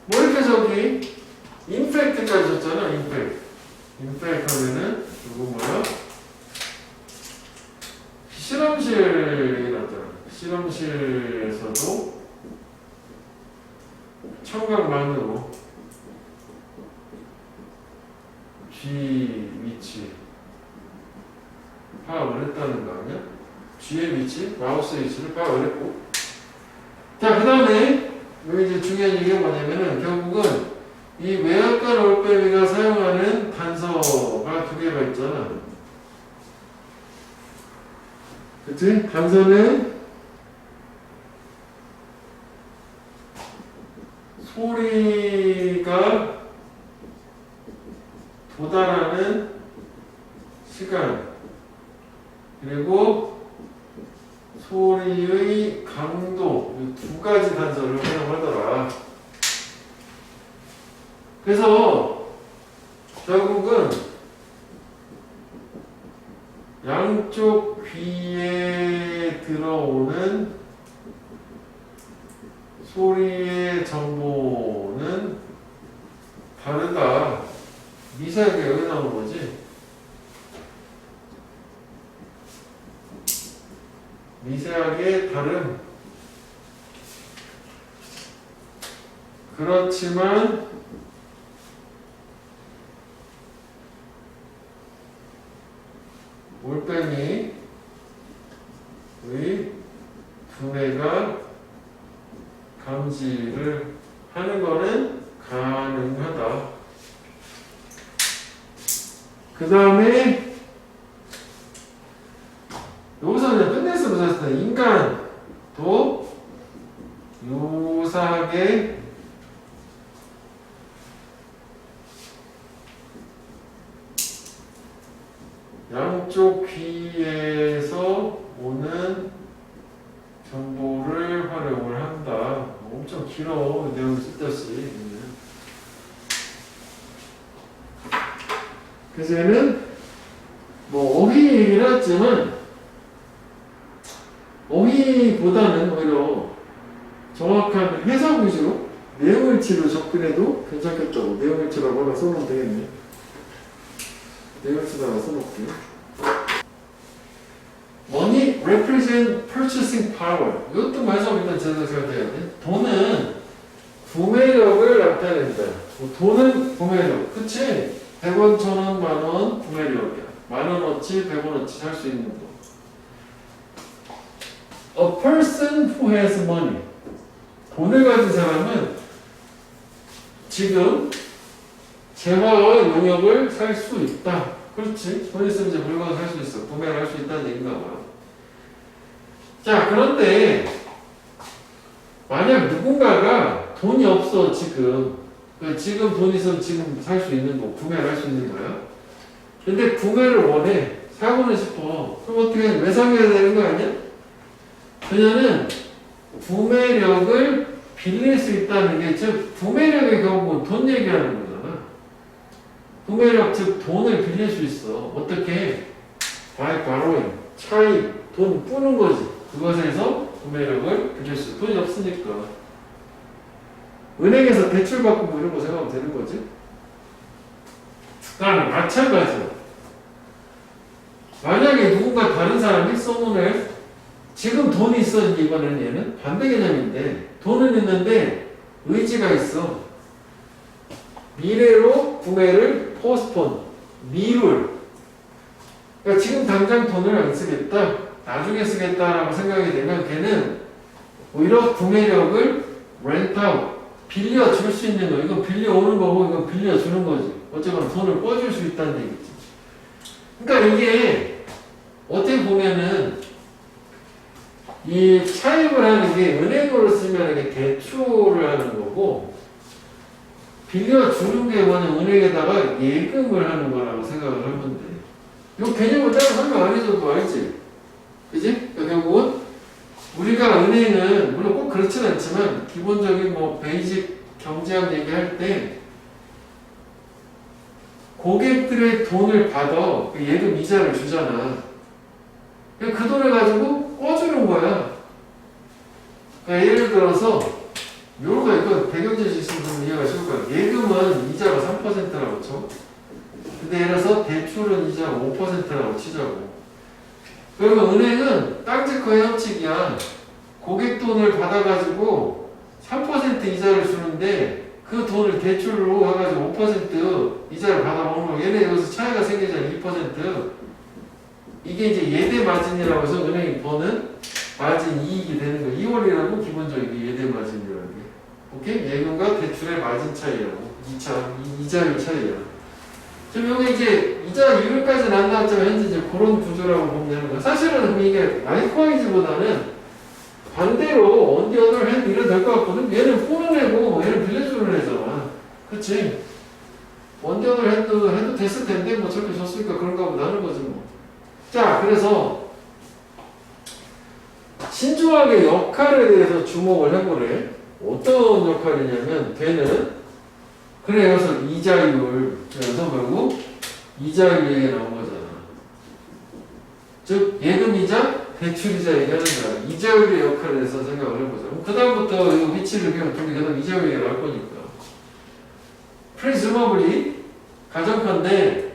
뭐 이렇게 저기 인팩트까지 줬잖아. 인팩트 하면은 이거 뭐야? 실험실이 나타나. 실험실에서도 청각만으로 G 위치 파악을 했다는 거 아니야? G의 위치, 마우스의 위치를 파악을 했고. 자, 그 다음에 여기 이제 중요한 얘기가 뭐냐면은 결국은 이 외양간 올빼미가 사용하는 단서가 두 개가 있잖아. 그치? 단서는 소리가 도달하는 시간 그리고 소리의 강도 이 두 가지 단서를 활용하더라. 그래서 결국은 양쪽 귀에 들어오는 소리의 정보는 다르다. 미세하게 여기 나오는 거지. 미세하게 다른. 그렇지만 올빼미의 두뇌가 감지를 하는 거는 가능하다. 그 다음에 여기서 그냥 끝냈으면 좋았을 때 인간도 유사하게 양쪽 귀에서 오는 정보를 활용을 한다. 엄청 길어. 내용 쓸데없이. 그래서 얘는 뭐 어휘 얘기를 했지만 어휘보다는 오히려 정확한 해석 위주로 내용일치로 접근해도 괜찮겠다고. 내용일치라고 하나 써놓으면 되겠네. 내용일치다가 써놓을게요. Money represent purchasing power. 이것도 말씀 일단 제대로 생각해야 돼. 돈은 구매력을 나타낸다. 돈은 구매력. 그치? 100원, 1000원, 만원 구매력이야. 만원어치, 100원어치 살 수 있는 돈. A person who has money. 돈을 가진 사람은 지금 재화와 용역을 살 수 있다. 그렇지. 돈 있으면 이제 물건을 살 수 있어. 구매를 할 수 있다는 얘기인가 봐. 자, 그런데 만약 누군가가 돈이 없어 지금 돈 있으면 지금 살 수 있는 거 구매를 할 수 있는 거야. 근데 구매를 원해. 사고는 싶어. 그럼 어떻게 해? 외상해야 되는 거 아니야? 그녀는 구매력을 빌릴 수 있다는 게 즉 구매력의 경우 돈 얘기하는 거잖아. 구매력 즉 돈을 빌릴 수 있어. 어떻게? By borrowing. 차이, 돈 뿌는 거지. 그것에서 구매력을 빌릴 수. 돈이 없으니까. 은행에서 대출 받고 뭐 이런 거 생각하면 되는 거지. 그러니까 마찬가지야. 만약에 누군가 다른 사람이 소문을 지금 돈이 있어 이번에는 얘는 반대 개념인데 돈은 있는데 의지가 있어. 미래로 구매를 포스폰 미룰. 그러니까 지금 당장 돈을 안 쓰겠다. 나중에 쓰겠다라고 생각이 되면 걔는 오히려 구매력을 렌트아웃 빌려줄 수 있는 거. 이건 빌려오는 거고 이건 빌려주는 거지. 어쨌거나 돈을 꿔줄 수 있다는 얘기지. 그러니까 이게 어떻게 보면은 이 차입을 하는 게 은행으로 쓰면 이게 대출을 하는 거고 빌려주는 게 뭐냐면 은행에다가 예금을 하는 거라고 생각을 하면 돼. 이 개념을 따로 설명 안 해줘도 알지? 그지? 그러니까 결국은 우리가 은행은 물론 꼭 그렇진 않지만 기본적인 뭐 베이직 경제학 얘기할 때 고객들의 돈을 받아 예금 이자를 주잖아. 그 돈을 가지고 꿔주는 거야. 그러니까 예를 들어서 요거 이거 배경제시 있으면 이해가 쉬울 거야. 예금은 이자가 3%라고 쳐. 근데 예를 들어서 대출은 이자가 5%라고 치자고. 그러면 은행은 땅지커 헤엄치기야. 고객 돈을 받아가지고 3% 이자를 주는데 그 돈을 대출로 해가지고 5% 이자를 받아먹는 거. 얘네 여기서 차이가 생기잖아. 2%. 이게 이제 예대 마진이라고 해서 은행이 버는 마진 이익이 되는 거야. 2월이라고 기본적인 예대 마진이라는 게. 오케이? 예금과 대출의 마진 차이라고. 이자율 차이야. 지금 여기 이제 이자율까지는 안 나왔지만 현재 이제 그런 구조라고 보면 되는 거야. 사실은 이게 라이프와이즈보다는 반대로 언디 어덜 핸드 이래도 될 것 같거든? 얘는 뿌는 애고 얘는 빌려주는 애잖아. 그치? 언디 어덜 핸드 해도 됐을 텐데 뭐 저렇게 줬으니까 그런가 보다 하는 거지 뭐. 자, 그래서 신중하게 역할에 대해서 주목을 해보래. 어떤 역할이냐면 되는 그래 여기서 이자율 그래서 결국 이자율 얘기가 나온 거잖아. 즉 예금이자 대출이자 얘기하는 거야. 이자율의 역할에 대해서 생각을 해보자. 그 다음부터 이 위치를 비우면 둘이 계속 이자율 얘기가 나올 거니까. presumably 가정컨대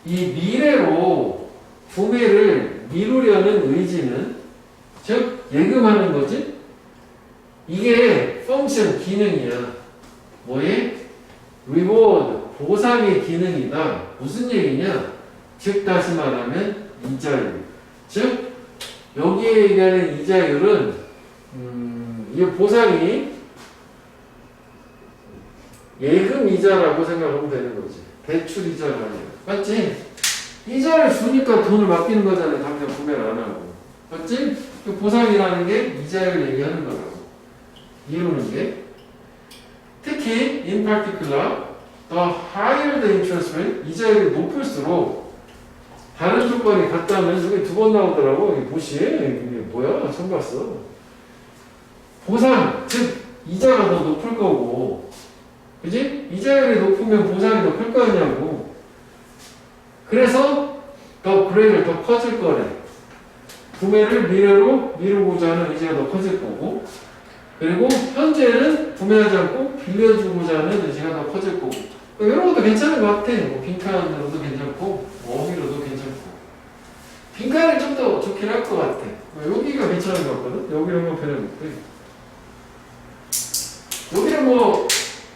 이 미래로 구매를 미루려는 의지는 즉 예금하는 거지. 이게 펑션 기능이야. 뭐에? reward 보상의 기능이다. 무슨 얘기냐? 즉 다시 말하면 이자율. 즉 여기에 얘기하는 이자율은 이 보상이 예금 이자라고 생각하면 되는 거지. 대출 이자가 아니라. 맞지? 이자를 주니까 돈을 맡기는 거잖아요. 당장 구매를 안 하고. 맞지? 그 보상이라는 게 이자율 얘기하는 거라고. 이루는 게. 특히 in particular the higher the interest rate 이자율이 높을수록 다른 조건이 같다면 여기 두 번 나오더라고. 이게 무시해? 이게 뭐야? 처음 봤어. 보상, 즉 이자가 더 높을 거고 그지? 이자율이 높으면 보상이 더 클 거 아니냐고. 그래서 더 그레이를 더 커질 거래. 구매를 미래로 미루고자 하는 의지가 더 커질 거고 그리고 현재는 구매하지 않고 빌려주고자 하는 의지가 더 커질 거고 이런 것도 괜찮은 것 같아. 뭐 빈칸으로도 괜찮고 어휘로도 괜찮고 빈칸이 좀 더 좋긴 할 것 같아. 여기가 괜찮은 것 같거든. 여기를 한번 변해볼게. 여기를 뭐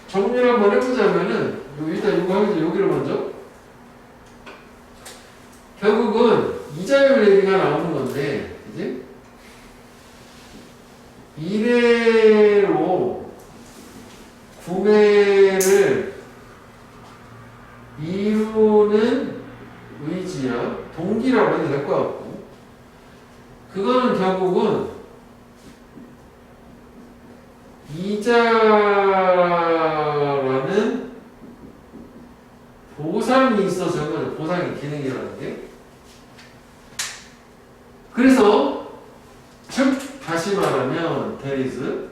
정리를 한번 해보자면은 일단 이거 하면서 여기를 먼저 결국은 이자율 얘기가 나오는 건데 그지? 미래로 구매를 미루는 의지야. 동기라고 해도 될 것 같고 그거는 결국은 이자라는 보상이 있어서 이거는 보상의 기능이라는 게 그래서 즉 다시 말하면 there is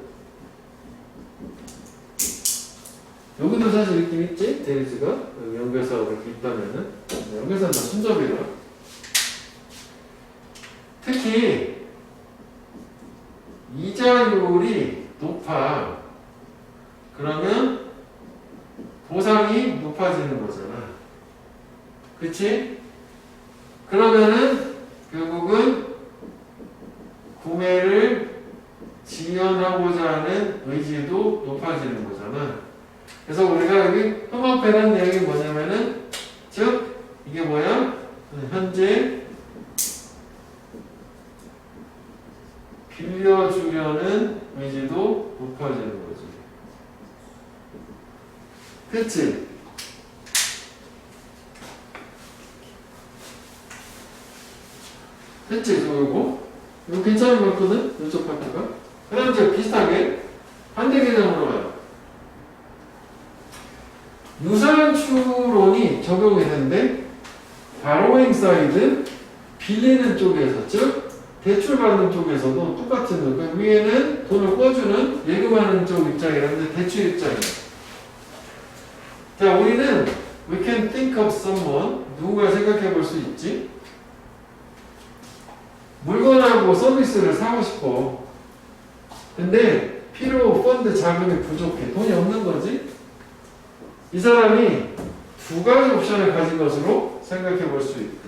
여기도 사실 느낌 있지? there is가 연결사가 이렇게 있다면은 연결사는 다 순접이라 특히 이자율이 높아. 그러면 보상이 높아지는 거잖아. 그치? 그러면은 결국은 구매를 지연하고자 하는 의지도 높아지는 거잖아. 그래서 우리가 여기 흠업배라는 내용이 뭐냐면은, 즉 이게 뭐야? 현재 빌려주려는 의지도 높아지는 거지. 그치? 됐지? 이거 괜찮은 거 같거든? 이쪽 파트가. 그 다음 이제 비슷하게 반대 개념으로 가요. 유산추론이 적용이 되는데 바로잉 사이드, 빌리는 쪽에서, 즉 대출받는 쪽에서도 똑같은 거. 그 위에는 돈을 꿔주는 예금하는 쪽 입장이라는데 대출 입장이야. 자, 우리는 we can think of someone, 누군가 생각해 볼 수 있지. 물건하고 서비스를 사고 싶어. 근데 필요 펀드 자금이 부족해. 돈이 없는 거지. 이 사람이 두 가지 옵션을 가진 것으로 생각해 볼 수 있대.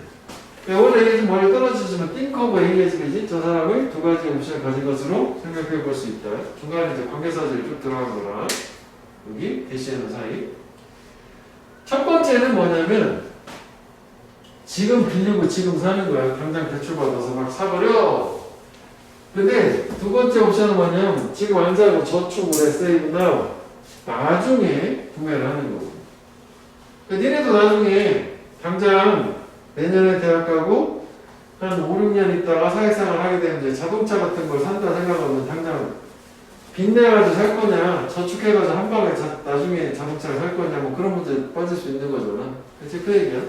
원래 이게 좀 멀리 떨어지지만 think of A지. 저 사람을 두 가지 옵션을 가진 것으로 생각해 볼 수 있다. 중간에 이제 관계사절이 쭉 들어간 거라. 여기 대시에는 사이. 첫 번째는 뭐냐면 지금 빌리고 지금 사는 거야. 당장 대출 받아서 막 사버려. 근데 두 번째 옵션은 뭐냐면 지금 안 사고 저축을 해, 세이브나 나중에 구매를 하는 거고. 니네도 나중에 당장 내년에 대학 가고 한 5, 6년 있다가 사회생활 하게 되면 이제 자동차 같은 걸 산다 생각하면 당장 빚내가지고 살 거냐, 저축해가지고 한 방에 나중에 자동차를 살 거냐, 뭐 그런 문제 빠질 수 있는 거잖아. 그치? 그 얘기야.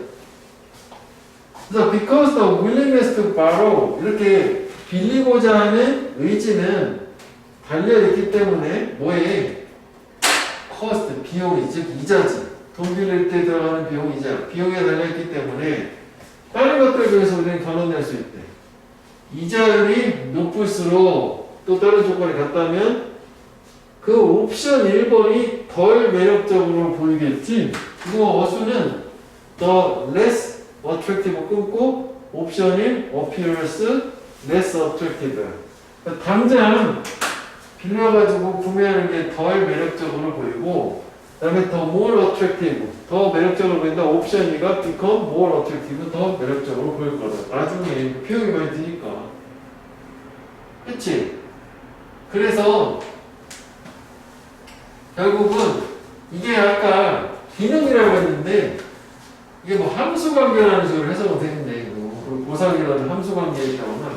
그래서 because the willingness to borrow, 이렇게 빌리고자 하는 의지는 달려있기 때문에 뭐에? cost, 비용이, 즉 이자지. 돈 빌릴 때 들어가는 비용이자. 비용에 달려있기 때문에 다른 것들에 비해서 우리는 견뎌낼 수 있대. 이자율이 높을수록 또 다른 조건이 같다면 그 옵션 1번이 덜 매력적으로 보이겠지. 이거 어수는 the less attractive 끊고 옵션 1 appears less attractive. 그러니까 당장 빌려가지고 구매하는 게 덜 매력적으로 보이고 그 다음에 더 more attractive, 더 매력적으로 보인다. 옵션 2가 become more attractive, 더 매력적으로 보일 거다. 나중에 비용이 많이 드니까. 그치? 그래서 결국은 이게 아까 기능이라고 했는데 이게 뭐 함수관계라는 식으로 해석은 되는데 보상이라는 함수관계에 있다거나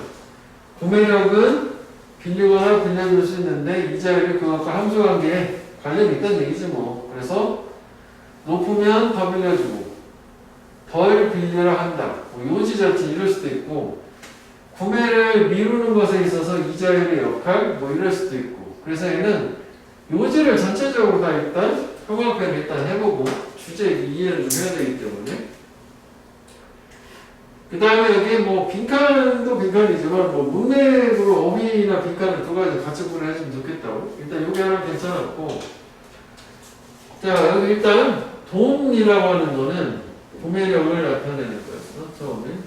구매력은 빌리거나 빌려줄 수 있는데 이자율이 그것과 함수관계에 관련이 있다는 얘기지 뭐. 그래서 높으면 더 빌려주고 덜 빌려라 한다. 뭐 요지 자체 이럴 수도 있고 구매를 미루는 것에 있어서 이자율의 역할 뭐 이럴 수도 있고. 그래서 얘는 요지를 전체적으로 다 일단 형광펜을 일단 해보고 주제 이해를 좀 해야 되기 때문에 그 다음에 여기 뭐 빈칸도 빈칸이지만 뭐 문맥으로 어휘나 빈칸을 두 가지 같이 구분해주면 좋겠다고. 일단 여기 하나 괜찮았고 자 여기 일단 돈이라고 하는 거는 구매력을 나타내는 거였어 처음에.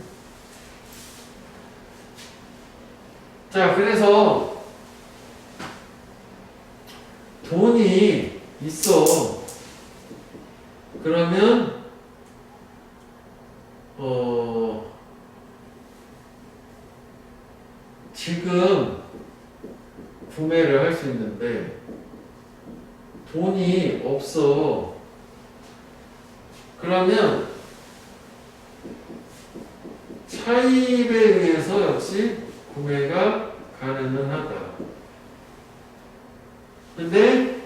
자 그래서 돈이 있어. 그러면 지금 구매를 할 수 있는데 돈이 없어. 그러면 차입에 의해서 역시 구매가 가능은 하다. 근데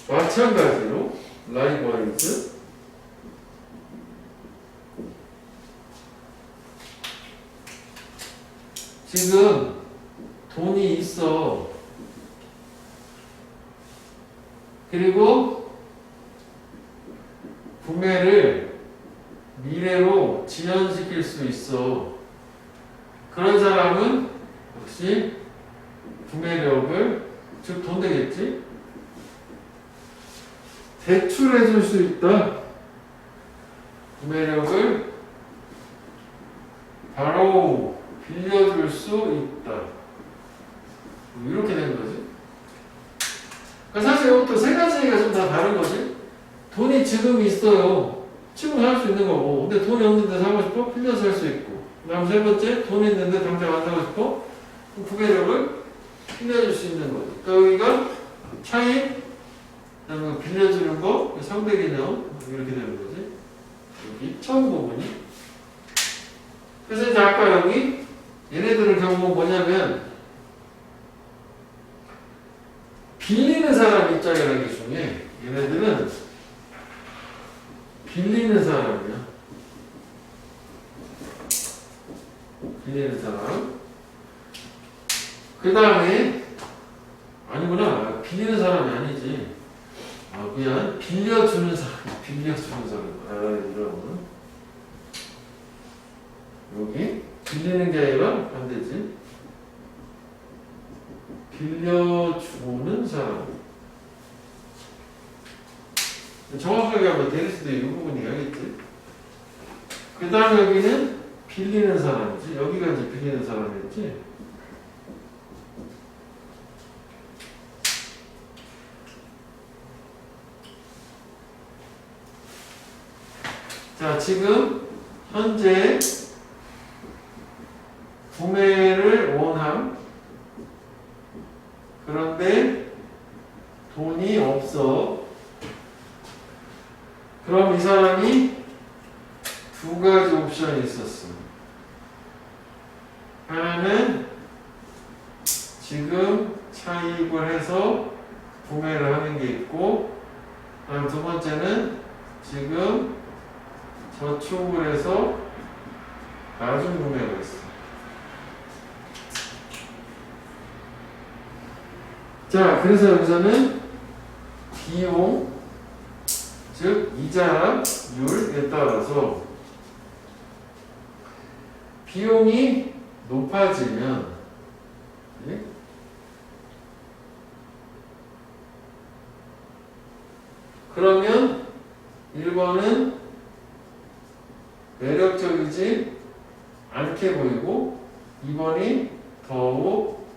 마찬가지로 likewise 지금 돈이 있어. 그리고 구매를 미래로 지연시킬 수 있어. 그런 사람은 역시 구매력을, 즉 돈 되겠지? 대출해 줄 수 있다. 구매력을 바로 빌려줄 수 있다. 이렇게 되는 거지. 그러니까 사실 이것도 세 가지가 좀 다 다른 거지. 돈이 지금 있어요. 지금 살 수 있는 거고. 근데 돈이 없는데 사고 싶어? 빌려서 살 수 있고. 그 다음 세 번째, 돈이 있는데 당장 안 사고 싶어? 구매력을 빌려줄 수 있는 거지. 그러니까 여기가 차익, 그 다음에 빌려주는 거, 상대 개념, 이렇게 되는 거지. 여기 처음 부분이. 그래서 이제 아까 여기 얘네들은 결국 뭐냐면 빌리는 사람 입장이라는 게 중요해. 얘네들은 빌리는 사람이야. 빌리는 사람. 그 다음에 아니구나. 빌리는 사람이 아니지. 미안. 빌려주는 사람. 빌려주는 사람. 이런 여기 빌리는 게 아니라 반대지. 빌려주는 사람. 정확하게 하면 대리수도 이 부분이 하겠지. 그 다음 여기는 빌리는 사람이지. 여기가 이제 빌리는 사람이었지. 자, 지금 현재 구매를 원함. 그런데 돈이 없어. 그럼 이 사람이 두 가지 옵션이 있었어. 하나는 지금 차입을 해서 구매를 하는 게 있고, 다음 두 번째는 지금 저축을 해서 나중 구매가 있어. 자, 그래서 여기서는 비용, 즉 이자율에 따라서 비용이 높아지면, 예? 그러면 1번은 매력적이지 않게 보이고 2번이 더욱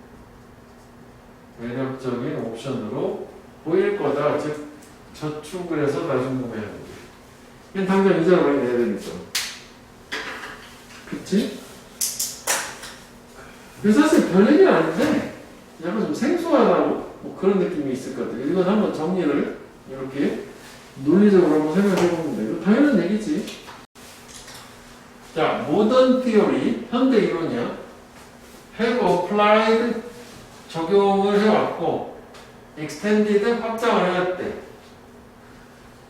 매력적인 옵션으로 보일 거다. 즉 저축을 해서 나중 구매하는 거. 이건 당장 이자를 많이 내야 되니까. 그치? 그래서 사실 별 얘기는 아닌데 약간 좀 생소하다고 뭐 그런 느낌이 있을 것 같아요. 이건 한번 정리를 이렇게 논리적으로 한번 생각해 보면 돼요. 당연한 얘기지. 자, 모던 티어리, 현대 이론이야. have applied, 적용을 해왔고, extended, 확장을 해왔대.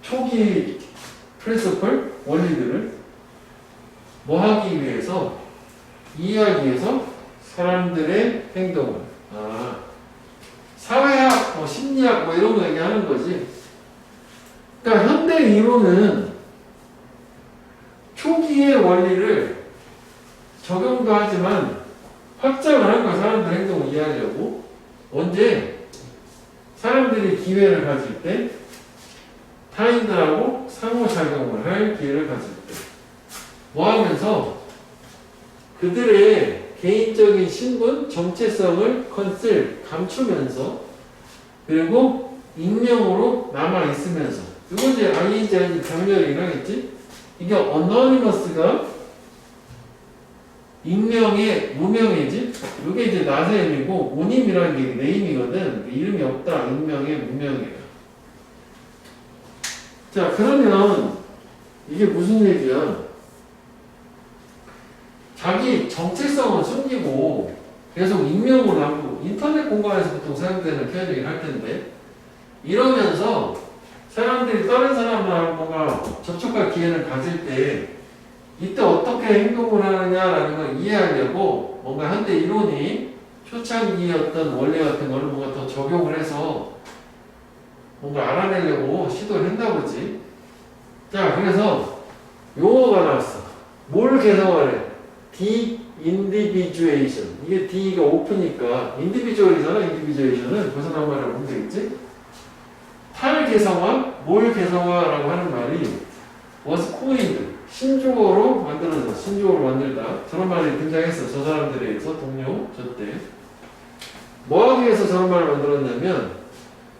초기 principle, 원리들을 뭐 하기 위해서? 이해하기 위해서 사람들의 행동을. 사회학, 심리학 뭐 이런 거 얘기하는 거지. 그러니까 현대 이론은 초기의 원리를 적용도 하지만 확장을 한 거야. 사람들 행동을 이해하려고. 언제? 사람들이 기회를 가질 때 타인들하고 상호작용을 할 기회를 가질 때 뭐 하면서 그들의 개인적인 신분, 정체성을 감추면서 그리고 익명으로 남아있으면서 이거 이제 ING 병렬이긴 하겠지? 이게 anonymous가 익명의 무명이지? 이게 이제 나세임이고 모님이라는 게 네임이거든. 이름이 없다. 익명의 무명이야. 자, 그러면 이게 무슨 얘기야? 자기 정체성은 숨기고 계속 익명으로 남고 인터넷 공간에서 보통 사용되는 표현이긴 할 텐데 이러면서 사람들이 다른 사람하고 뭔가 접촉할 기회를 가질 때 이때 어떻게 행동을 하느냐라는 걸 이해하려고 뭔가 현대 이론이 초창기 어떤 원리 같은 걸 뭔가 더 적용을 해서 뭔가 알아내려고 시도를 했나 보지. 자, 그래서 용어가 나왔어. 뭘 개성하래? individuation. 이게 D가 오프니까 individual이잖아. individuation은 벗어난 말이라고 보면 되겠지? 탈개성화, 몰개성화라고 하는 말이 was coined. 신조어로 만들어져. 신조어로 만들다. 저런 말이 등장했어. 저 사람들에 의해서 동료, 저 때. 뭐 하기 위해서 저런 말을 만들었냐면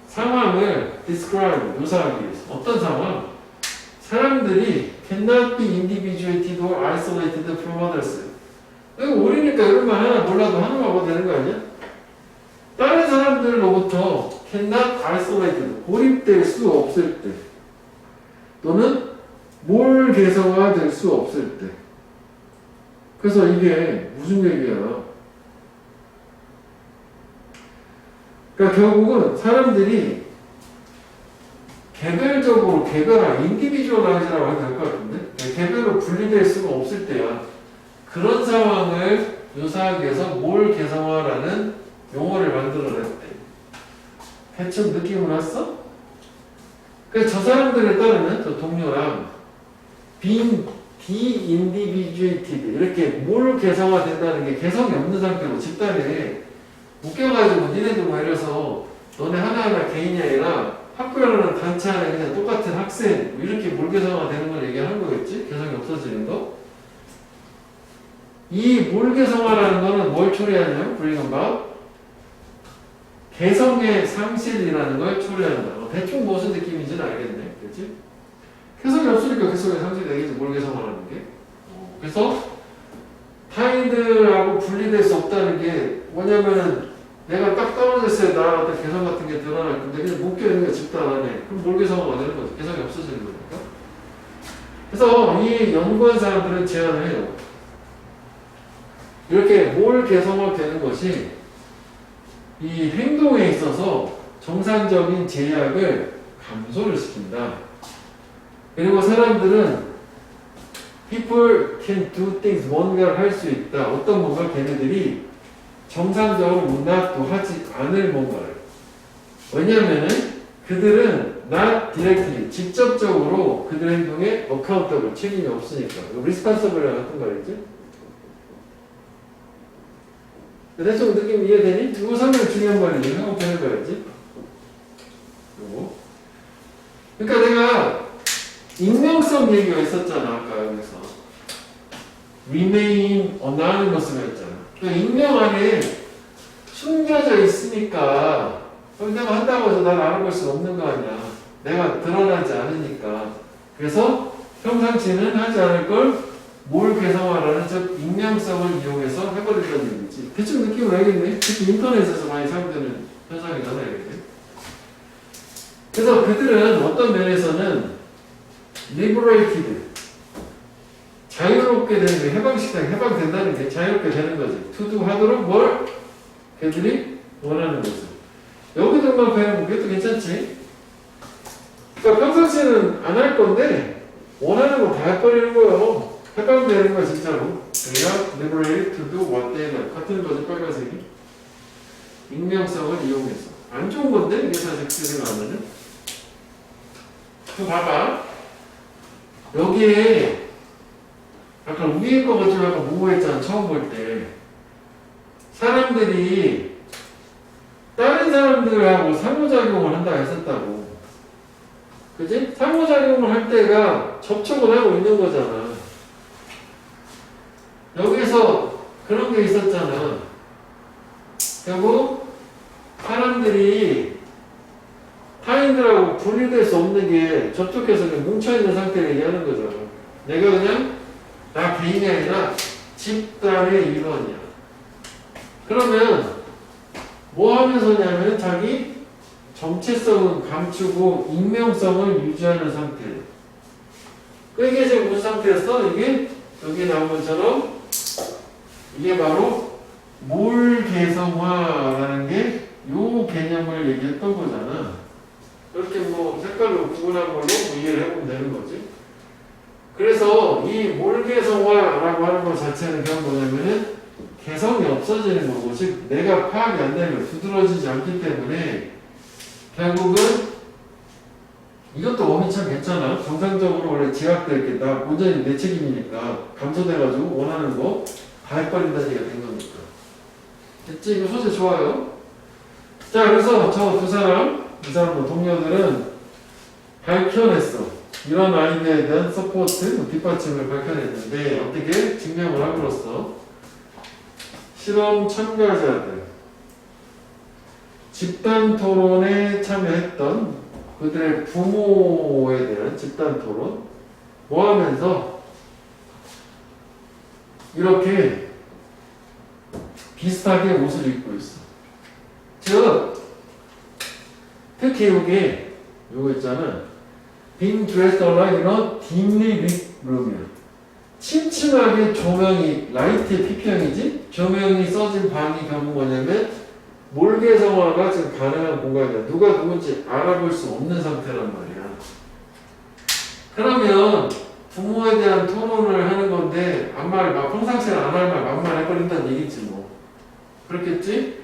상황을 describe, 묘사하기 위해서. 어떤 상황? 사람들이 cannot be individuated or isolated from others. 이거 우리니까 이런 말 하나 몰라도 하나만 하고 되는 거 아니야? 다른 사람들로부터 cannot isolated, 고립될 수 없을 때 또는 몰개성화될 수 없을 때. 그래서 이게 무슨 얘기야? 그러니까 결국은 사람들이 개별적으로 인디비주얼라이즈라고 해도 될 것 같은데 개별로 분리될 수가 없을 때야. 그런 상황을 묘사하기 위해서 몰개성화라는 용어를 만들어냈대. 대충 느낌을 왔어? 그래서 저 사람들에 따르면 저 동료랑 being de-individuated 이렇게 몰개성화 된다는 게 개성이 없는 상태로 집단에 묶여가지고 니네들 뭐 이래서 너네 하나하나 개인이 아니라 학교라는 단체 안에 그냥 똑같은 학생 뭐 이렇게 몰개성화 되는 걸 얘기하는 거겠지? 개성이 없어지는 거. 이 몰개성화라는 거는 뭘 초래하냐면 불리건가 개성의 상실이라는 걸 초래한다. 대충 무슨 느낌인지는 알겠네. 그렇지? 개성이 없으니까 개성의 상실이 되겠지. 몰개성화라는 게. 그래서 타인들하고 분리될 수 없다는 게 뭐냐면은 내가 딱 떨어졌을 때 나랑 어떤 개성 같은 게 드러날 건데 그냥 묶여있는 게 집단 안에 그럼 몰개성화가 되는 거죠. 개성이 없어지는 거니까. 그래서 이 연구한 사람들은 제안을 해요. 이렇게 몰개성화 되는 것이 이 행동에 있어서 정상적인 제약을 감소를 시킨다. 그리고 사람들은 people can do things 뭔가를 할 수 있다. 어떤 뭔가 걔네들이 정상적으로 문학도 하지 않을 뭔가를. 왜냐하면은 그들은 not directly 직접적으로 그들의 행동에 accountable 책임이 없으니까. responsible 같은 말이지. 대충 느낌 이해되니? 이거 상당히 중요한 말이지. 한번 해봐야지. 요거. 그러니까 내가 익명성 얘기가 있었잖아. 아까 여기서. remain anonymous가 있잖아. 그러니까 익명 안에 숨겨져 있으니까 내가 한다고 해서 난 알아볼 수 없는 거 아니야. 내가 드러나지 않으니까. 그래서 평상시는 하지 않을 걸 몰개성화라는 즉 익명성을 이용해서 해버린다는 얘기지. 대충 느낌을 알겠네. 특히 인터넷에서 많이 사용되는 현상이잖아. 이렇게. 그래서 그들은 어떤 면에서는 liberated 자유롭게 되는 게 해방된다는 게 자유롭게 되는 거지. to do 하도록 뭘 걔들이 원하는 거지. 여기들만 배우면 그게 또 괜찮지. 그러니까 평상시에는 안 할 건데 원하는 거 다 해버리는 거예요. 해방되는 거야 진짜로. 그래야 liberated to do what they like. 같은 거지 빨간색이. 익명성을 이용해서. 안 좋은 건데 이게 사실 그렇게 생각하면은. 또 봐봐. 여기에 약간 위에 거가 좀 약간 모호했잖아 처음 볼 때. 사람들이 다른 사람들하고 상호작용을 한다 했었다고. 그지? 상호작용을 할 때가 접촉을 하고 있는 거잖아. 여기서 그런 게 있었잖아. 결국 사람들이 타인들하고 분리될 수 없는 게 접촉해서 그냥 뭉쳐있는 상태를 얘기하는 거잖아. 내가 그냥 나 개인이 아니라 집단의 일원이야. 그러면 뭐 하면서냐면 자기 정체성은 감추고 익명성을 유지하는 상태. 이게 지금 무슨 상태였어? 이게 여기 나온 것처럼 이게 바로 몰개성화라는 게 요 개념을 얘기했던 거잖아. 이렇게 뭐 색깔로 구분한 걸로 뭐 이해를 해보면 되는 거지. 그래서 이 몰개성화라고 하는 것 자체는 그냥 뭐냐면은 개성이 없어지는 거고, 즉 내가 파악이 안 되면 두드러지지 않기 때문에 결국은 이것도 원이 참 괜찮아. 정상적으로 원래 제약될 게 나 온전히 내 책임이니까 감소돼가지고 원하는 거 다 해버린다는 얘기가 된 겁니까? 됐지? 이거 소재 좋아요. 자, 그래서 저 두 사람, 이 사람 동료들은 밝혀냈어. 이런 아이디어에 대한 서포트, 뒷받침을 밝혀냈는데 어떻게 증명을 함으로써 실험 참가자들, 집단 토론에 참여했던 그들의 부모에 대한 집단 토론 뭐 하면서 이렇게 비슷하게 옷을 입고 있어. 즉, 특히 이게 요거 있잖아. being dressed alike in a dimly lit room이야. 침침하게 조명이, 라이트의 PP형이지? 조명이 써진 방이 결국 뭐냐면 몰개성화가 지금 가능한 공간이야. 누가 누군지 알아볼 수 없는 상태란 말이야. 그러면 부모에 대한 토론을 하는 건데 평상시에 안 할 말 만만해버린다는 얘기지 뭐. 그렇겠지?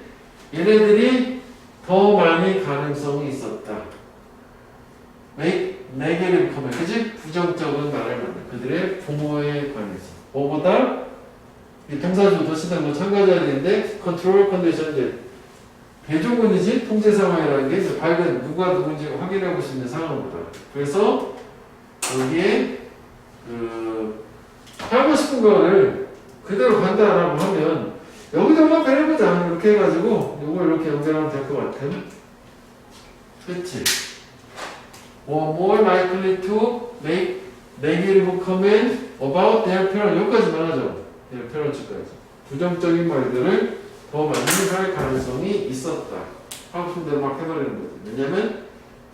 얘네들이 더 많이 가능성이 있었다. 네게티브 커먼, 그지? 부정적인 말을 만나. 그들의 부모에 관해서. 뭐보다 이 동사주 도시단 참가자들인데 컨트롤 컨디션 이제 대조군이지 통제 상황이라는 게 이제 밝은 누가 누군지 확인해 볼 수 있는 상황보다. 그래서 여기에 하고 싶은 거를 그대로 간다라고 하면 여기도 한번 해보자 이렇게 해가지고 이걸 이렇게 연결하면 될 것 같아. 그치? more likely to make negative comment about their parents. 여기까지만 하죠. their parents까지. 부정적인 말들을 더 많이 할 가능성이 있었다. 하고 싶은 대로 막 해버리는 거지. 왜냐면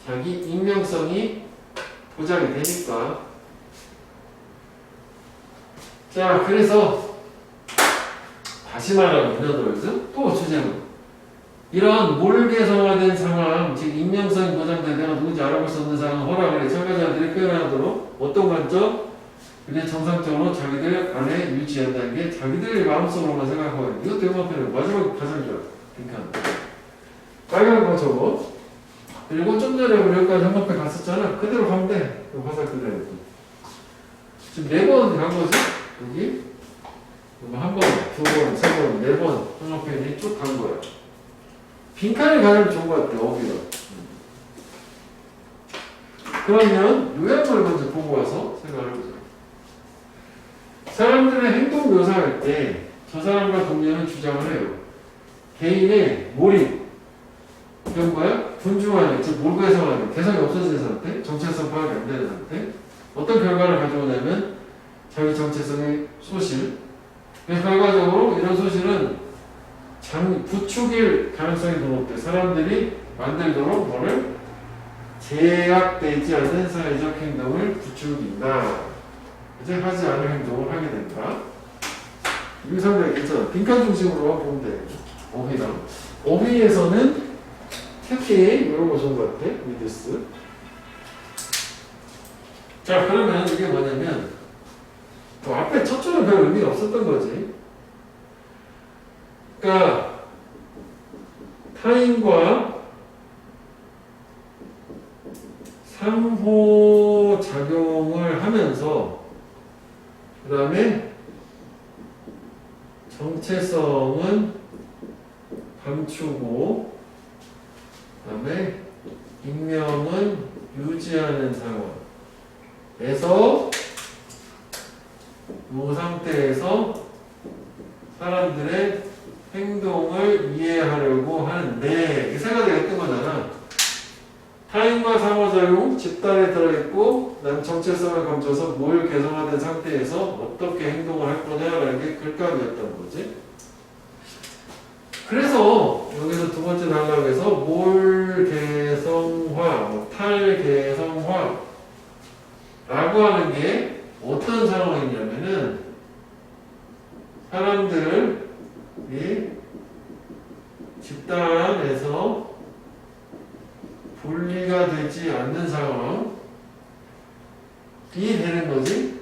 자기 익명성이 보장이 되니까. 자, 그래서 다시 말하면 인어더월드 또 주제는 이런 몰개성화된 상황, 즉 익명성이 보장된 내가 누군지 알아볼 수 없는 상황 허락을 참가자들이 표현하도록 어떤 관점? 그게 정상적으로 자기들 안에 유지한다는 게 자기들의 마음속으로만 생각하고 있는 이거 대부분 마지막에 가장 좋아. 그러니까 빨간 거 저거 그리고 좀 전에 우리 여기까지 한번에 갔었잖아. 그대로 가면 돼. 그 화살 그대로. 지금 4번 간 거지? 여기 한 번, 2번, 3번, 4번 한번에 쭉 간 거야. 빈칸을 가면 좋은 것 같아. 어디가. 그러면 요약을 먼저 보고 와서 생각을 해보자. 사람들의 행동 묘사할 때 저 사람과 동료는 주장을 해요. 개인의 몰입, 그런 거야? 분주하게, 즉 몰개성하게, 개성이 없어진 상태, 정체성 파악이 안 되는 상태. 어떤 결과를 가져오냐면 자기 정체성의 소실. 그래서 결과적으로 이런 소실은 부추길 가능성이 높대. 사람들이 만들도록 뭐를 제약되지 않는 사회적 행동을 부추긴다. 이제 하지 않을 행동을 하게 된다. 이거 상당히 괜찮아. 빈칸 중심으로만 보면 돼. 어휘랑. 어휘에서는 특히 이런 거 좋은 것 같아. 미드스. 자, 그러면 이게 뭐냐면 또 앞에 첫 줄은 별 의미가 없었던 거지. 그러니까 타인과 상호작용을 하면서 그 다음에 정체성은 감추고 그 다음에 익명은 유지하는 상황에서 이 상태에서 사람들의 행동을 이해하려고 하는데 이 생각이 했던 거잖아. 타인과 상호작용, 집단에 들어있고 난 정체성을 감춰서 뭘 개성화된 상태에서 어떻게 행동을 할 거냐라는 게 글감이었던 거지. 그래서 여기서 두 번째 단락에서 몰개성화, 탈개성화 라고 하는 게 어떤 상황이냐면은 사람들이 집단에서 분리가 되지 않는 상황이 되는 거지.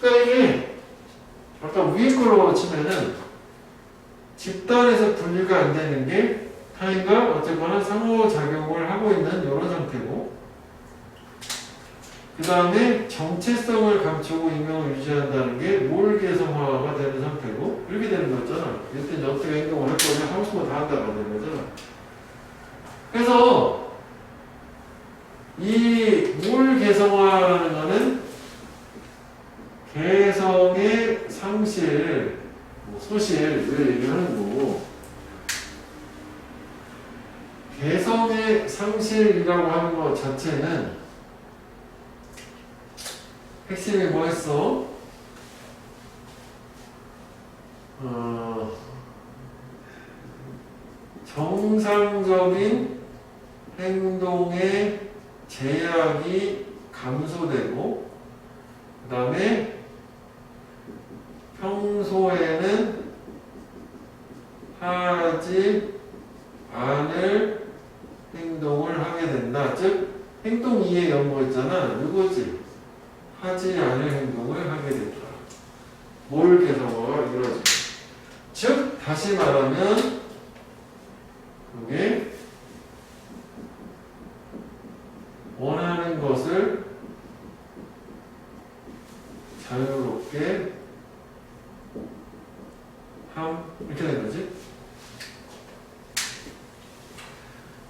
그러니까 이게 아까 위에 걸로 치면은 집단에서 분리가 안 되는 게 타인과 어쨌거나 상호작용을 하고 있는 이런 상태고 그 다음에 정체성을 감추고 익명을 유지한다는 게 몰개성화가 되는 이때 이제 어떻게 행동을 할 거냐 하고 싶은 거 다 한다고 하는 거잖아. 그래서 이 뭘 개성화라는 거는 개성의 상실, 뭐 소실을 얘기하는 거고, 개성의 상실이라고 하는 것 자체는 핵심이 뭐였어? 정상적인 행동의 제약이 감소되고, 그 다음에 평소에는 하지 않을 행동을 하게 된다. 즉, 행동 이해 연구 있잖아. 이거지. 하지 않을 행동을 하게 된다. 뭘 개성화가 이루어진다. 즉, 다시 말하면, 그게 원하는 것을 자유롭게 이렇게 된 거지.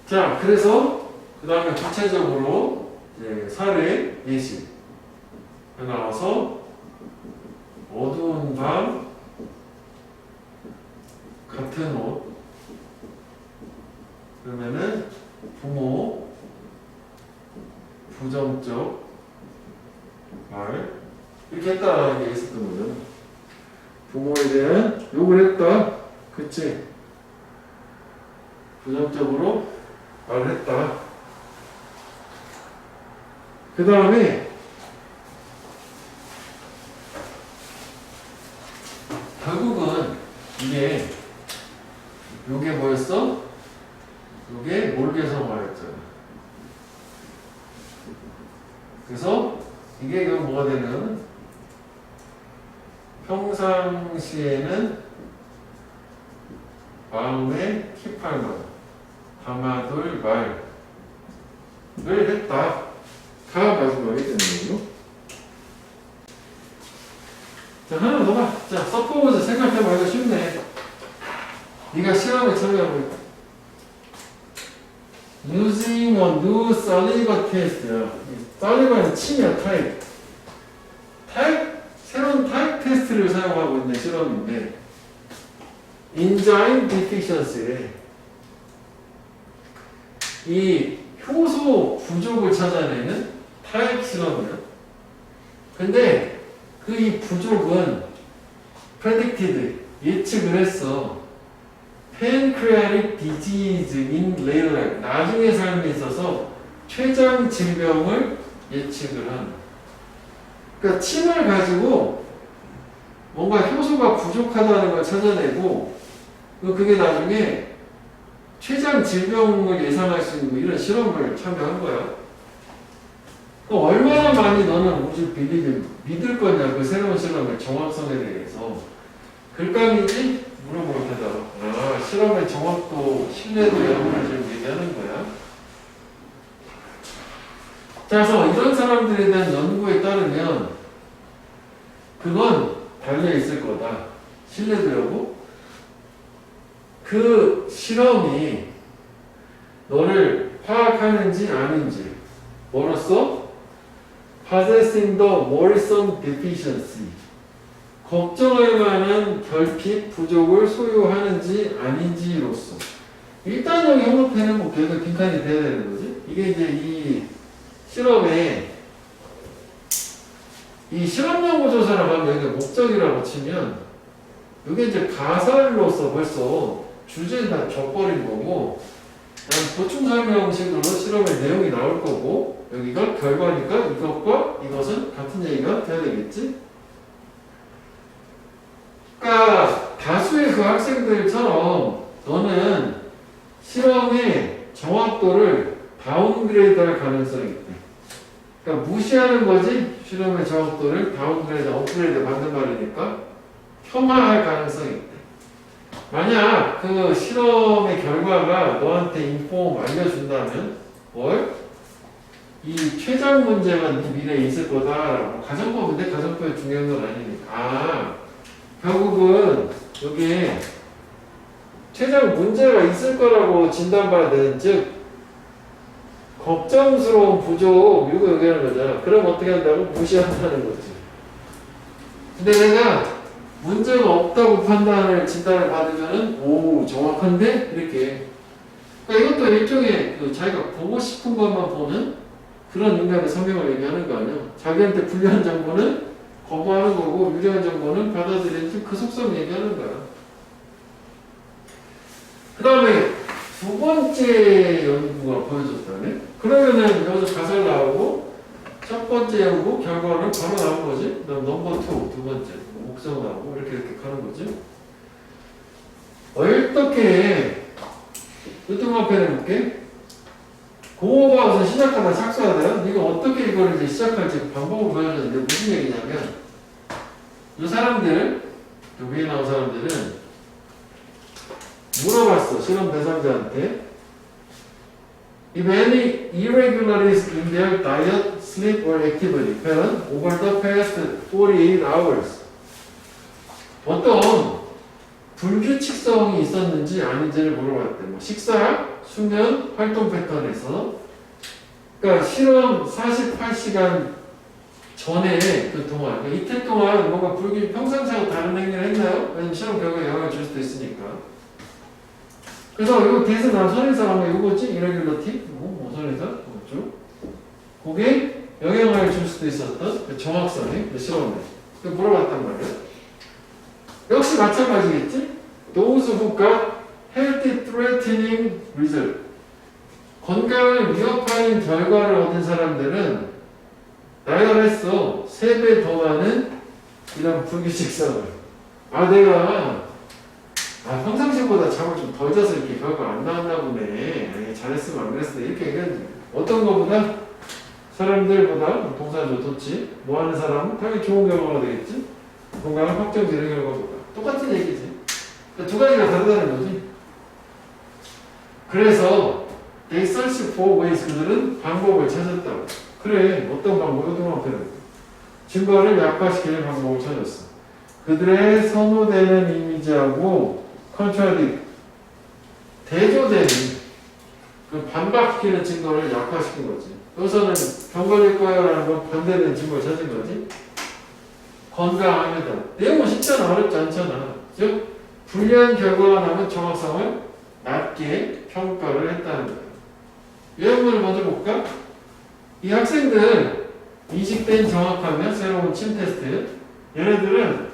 자, 그래서 그 다음에 구체적으로 이제 사례 예시 나와서 어두운 밤 같은 옷 그러면은 부모 부정적 말 이렇게 했다라는 게 있었던 거죠. 부모에 대한 욕을 했다. 그치? 부정적으로 말을 했다. 그 다음에 결국은 요게 뭐였어? 요게 몰개성화였잖아. 그래서 이게 그럼 뭐가 되는? 평상시에는 마음에 킵할 말, 담아둘 말을 했다. 가 마지막에 되는 거죠. 자, 하나 더 봐. 자, 서포즈 생각해봐. 이거 쉽네. 네가 시험에 참여하고 있다. Using a new Sullivan test. Sullivan은 침이야, 타입. 새로운 타입 테스트를 사용하고 있는 실험인데, Enzyme Deficiency. 이 효소 부족을 찾아내는 타입 실험이야. 근데 그 이 부족은 predicted, 예측을 했어. Pancreatic disease in later life. 나중에 삶에 있어서 췌장 질병을 예측을 한다. 그러니까 침을 가지고 뭔가 효소가 부족하다는 걸 찾아내고 그게 나중에 췌장 질병을 예상할 수 있는 이런 실험을 참여한 거야. 얼마나 많이 너는 우주 믿을 거냐, 그 새로운 실험의 정확성에 대해서. 글감이지? 물어볼 때다. 실험의 정확도, 신뢰도 여부를 지금 얘기하는 거야. 자, 그래서 이런 사람들에 대한 연구에 따르면 그건 달려있을 거다. 신뢰도 여부? 그 실험이 너를 파악하는지 아닌지. 뭐로써? Possessing the worrisome deficiency. 걱정할 만한 결핍, 부족을 소유하는지 아닌지로서. 일단 여기 형태는 뭐 계속 빈칸이 돼야 되는 거지. 이게 이제 이 실험에 이 실험 연구 조사를 하면 여기 목적이라고 치면 이게 이제 가설로서 벌써 주제는 다 줘버린 거고 보충 설명식으로 실험의 내용이 나올 거고 여기가 결과니까 이것과 이것은 같은 얘기가 돼야 되겠지? 그러니까 다수의 그 학생들처럼 너는 실험의 정확도를 다운그레이드할 가능성이 있대. 그러니까 무시하는 거지 실험의 정확도를 다운그레이드, 업그레이드 받는 말이니까 폄하할 가능성이 있대. 만약 그 실험의 결과가 너한테 인폼 알려준다면 뭘? 이 췌장 문제가 네 미래에 있을 거다. 가정법인데 가정법이 중요한 건 아니니까. 결국은 여기에 최장 문제가 있을 거라고 진단받은, 즉 걱정스러운 부족, 이거 얘기하는 거잖아. 그럼 어떻게 한다고? 무시한다는 거지. 근데 내가 문제가 없다고 진단을 받으면은, 오, 정확한데? 이렇게. 그러니까 이것도 일종의 자기가 보고 싶은 것만 보는 그런 인간의 성향을 얘기하는 거 아니야. 자기한테 불리한 정보는 거부하는 거고, 유리한 정보는 받아들이는 그 속성 얘기하는 거야. 그 다음에 두 번째 연구가 보여줬다네? 그러면은 여기서 가설 나오고, 첫 번째 연구 결과는 바로 나온 거지? 그다음 넘버 2, 두 번째. 목성 나오고, 이렇게 가는 거지? 어떻게, 으뜸만 해볼게. 공업화 우선 시작하다 착수하다요? 네가 어떻게 이걸 이제 시작할지 방법을 보여줬는데, 무슨 얘기냐면, 이 사람들, 위에 나온 사람들은 물어봤어, 실험 대상자한테. If any irregularities in their diet, sleep, or activity found over the past 48 hours. 어떤 불규칙성이 있었는지 아닌지를 물어봤대. 뭐 식사, 수면, 활동 패턴에서. 그러니까 실험 48시간 전에 그 동안, 그러니까 이틀 동안 뭔가 평상시하고 다른 행위를 했나요? 왜냐면 실험 결과에 영향을 줄 수도 있으니까. 그래서 이거 대해서 난 선행사가 뭐 이거지? 이레귤러티? 뭐 선행사? 뭐죠? 그게 영향을 줄 수도 있었던 그 정확성이 그 실험에. 그 물어봤단 말이야. 역시 마찬가지겠지? Those who got healthy threatening result. 건강을 위협하는 결과를 얻은 사람들은 나열했어. 3배 더 많은 이런 불규칙성을. 내가 평상시보다 잠을 좀 덜 자서 이렇게 결과 안 나왔나 보네. 잘했으면 안 그랬어. 이렇게 얘기하는 어떤 거보다 사람들보다 동사도 좋지. 뭐 하는 사람은 당연히 좋은 결과가 되겠지. 건강을 확정되는 결과보다. 똑같은 얘기지. 그러니까 두 가지가 다르다는 거지. 그래서 they search for ways. 그들은 방법을 찾았다고. 그래. 어떤 방법? 어떤 방법이라고. 증거를 약화시키는 방법을 찾았어. 그들의 선호되는 이미지하고 contradict, 대조되는 그 반박시키는 증거를 약화시킨 거지. 여기서는 경과될 거야라는 건 반대되는 증거를 찾은 거지. 건강합니다. 내용은 쉽잖아. 어렵지 않잖아. 즉 불리한 결과가 나면 정확성을 낮게 평가를 했다는 거야. 예문을 먼저 볼까? 이 학생들 인식된 정확하면 새로운 침 테스트. 얘네들은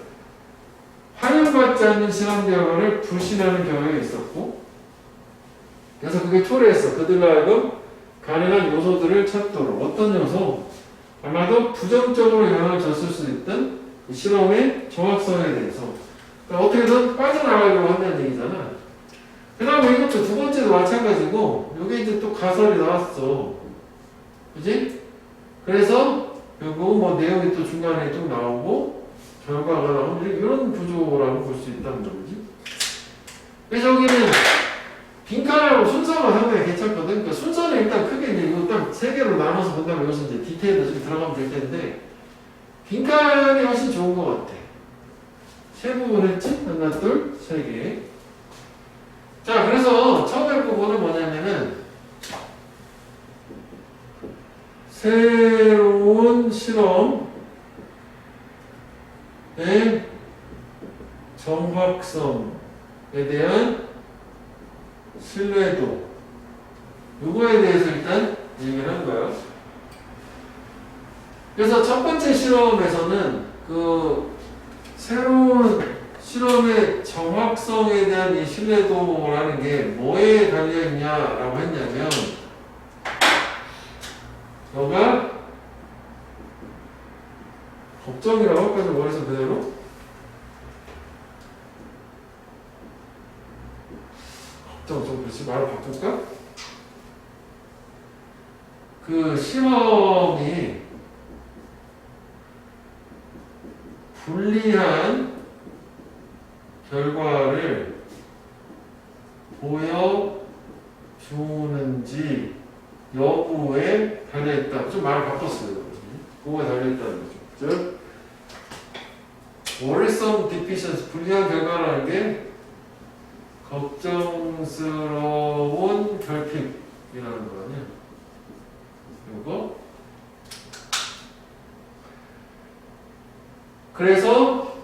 환영받지 않는 실험 결과를 불신하는 경향이 있었고, 그래서 그게 초래했어. 그들로 하여금 가능한 요소들을 찾도록. 어떤 요소? 아마도 부정적으로 영향을 줬을 수 있던 그 실험의 정확성에 대해서. 그러니까 어떻게든 빠져나가려고 한다는 얘기잖아. 그 다음에 이것도 두 번째도 마찬가지고, 여기 이제 또 가설이 나왔어. 그지? 그래서 결국 뭐 내용이 또 중간에 좀 나오고, 결과가 나오는 이런 구조라고 볼 수 있다는 거지. 그래서 여기는 빈칸하고 순서가 상당히 괜찮거든. 그러니까 순서는 일단 크게 이제 이거 딱 세 개로 나눠서 본다면 여기서 이제 디테일도 좀 들어가면 될 텐데, 빈칸이 훨씬 좋은 것 같아. 세 부분 했지? 하나, 둘, 세 개. 자, 그래서 처음 할 부분은 뭐냐면은, 새로운 실험의 정확성에 대한 신뢰도, 이거에 대해서 일단 얘기를 한 거야. 그래서 첫 번째 실험에서는 그 새로운 실험의 정확성에 대한 이 신뢰도라는 게 뭐에 달려있냐라고 했냐면, 너가 걱정이라고 할까? 좀 머릿속 그대로? 걱정 좀 그렇지. 말을 바꿀까? 그 실험이 불리한 결과를 보여주는지 여부에 달려있다. 좀 말을 바꿨어요. 그거에 달려있다는 거죠. 즉, worrisome deficiency, 불리한 결과라는 게 걱정스러운 결핍이라는 거 아니야. 요거. 그래서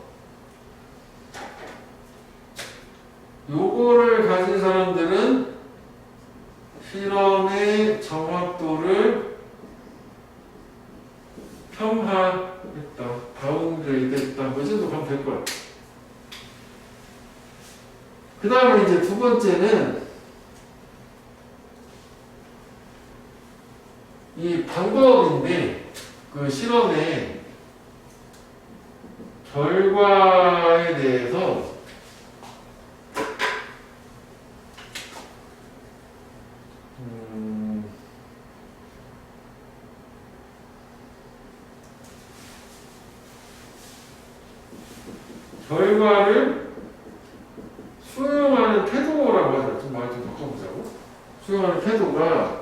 요거를 가진 사람들은 실험의 정확도를 평하했다. 다운그레이드 했다. 뭐 정도 가면 될 거야. 그 다음에 이제 두 번째는 이 방법인데 그 실험의 결과에 대해서 결과를 수용하는 태도라고 하자. 좀 말 좀 바꿔보자고. 수용하는 태도가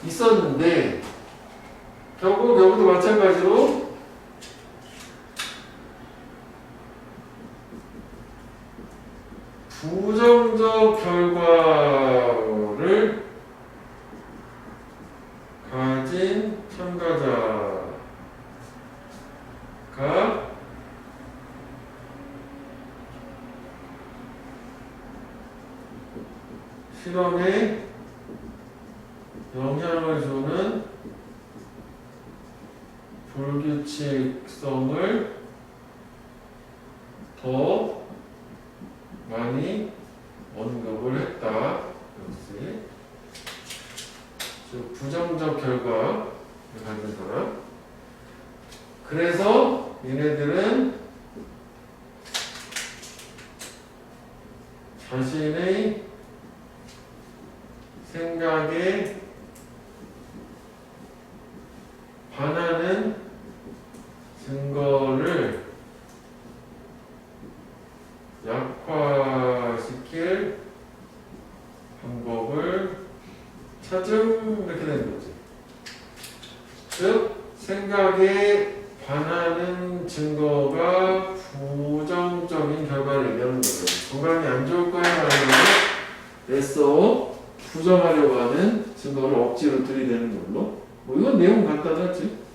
있었는데 결국 여기도 마찬가지로 부정적 결과를 가진 참가자가 실험에 영향을 주는 불규칙성을 더 많이 언급을 했다. 역시 즉 부정적 결과를 가진 사람. 그래서 얘네들은 자신의 생각에 반하는 증거를 약화시킬 방법을 찾음 이렇게 되는 거지. 즉 생각에 반하는 증거가 부정적인 결과를 얘기하는 거죠. 건강이 안 좋을 거야 아니면 애써 부정하려고 하는 증거를 억지로 들이대는 걸로. 뭐 이건 내용 간단하지.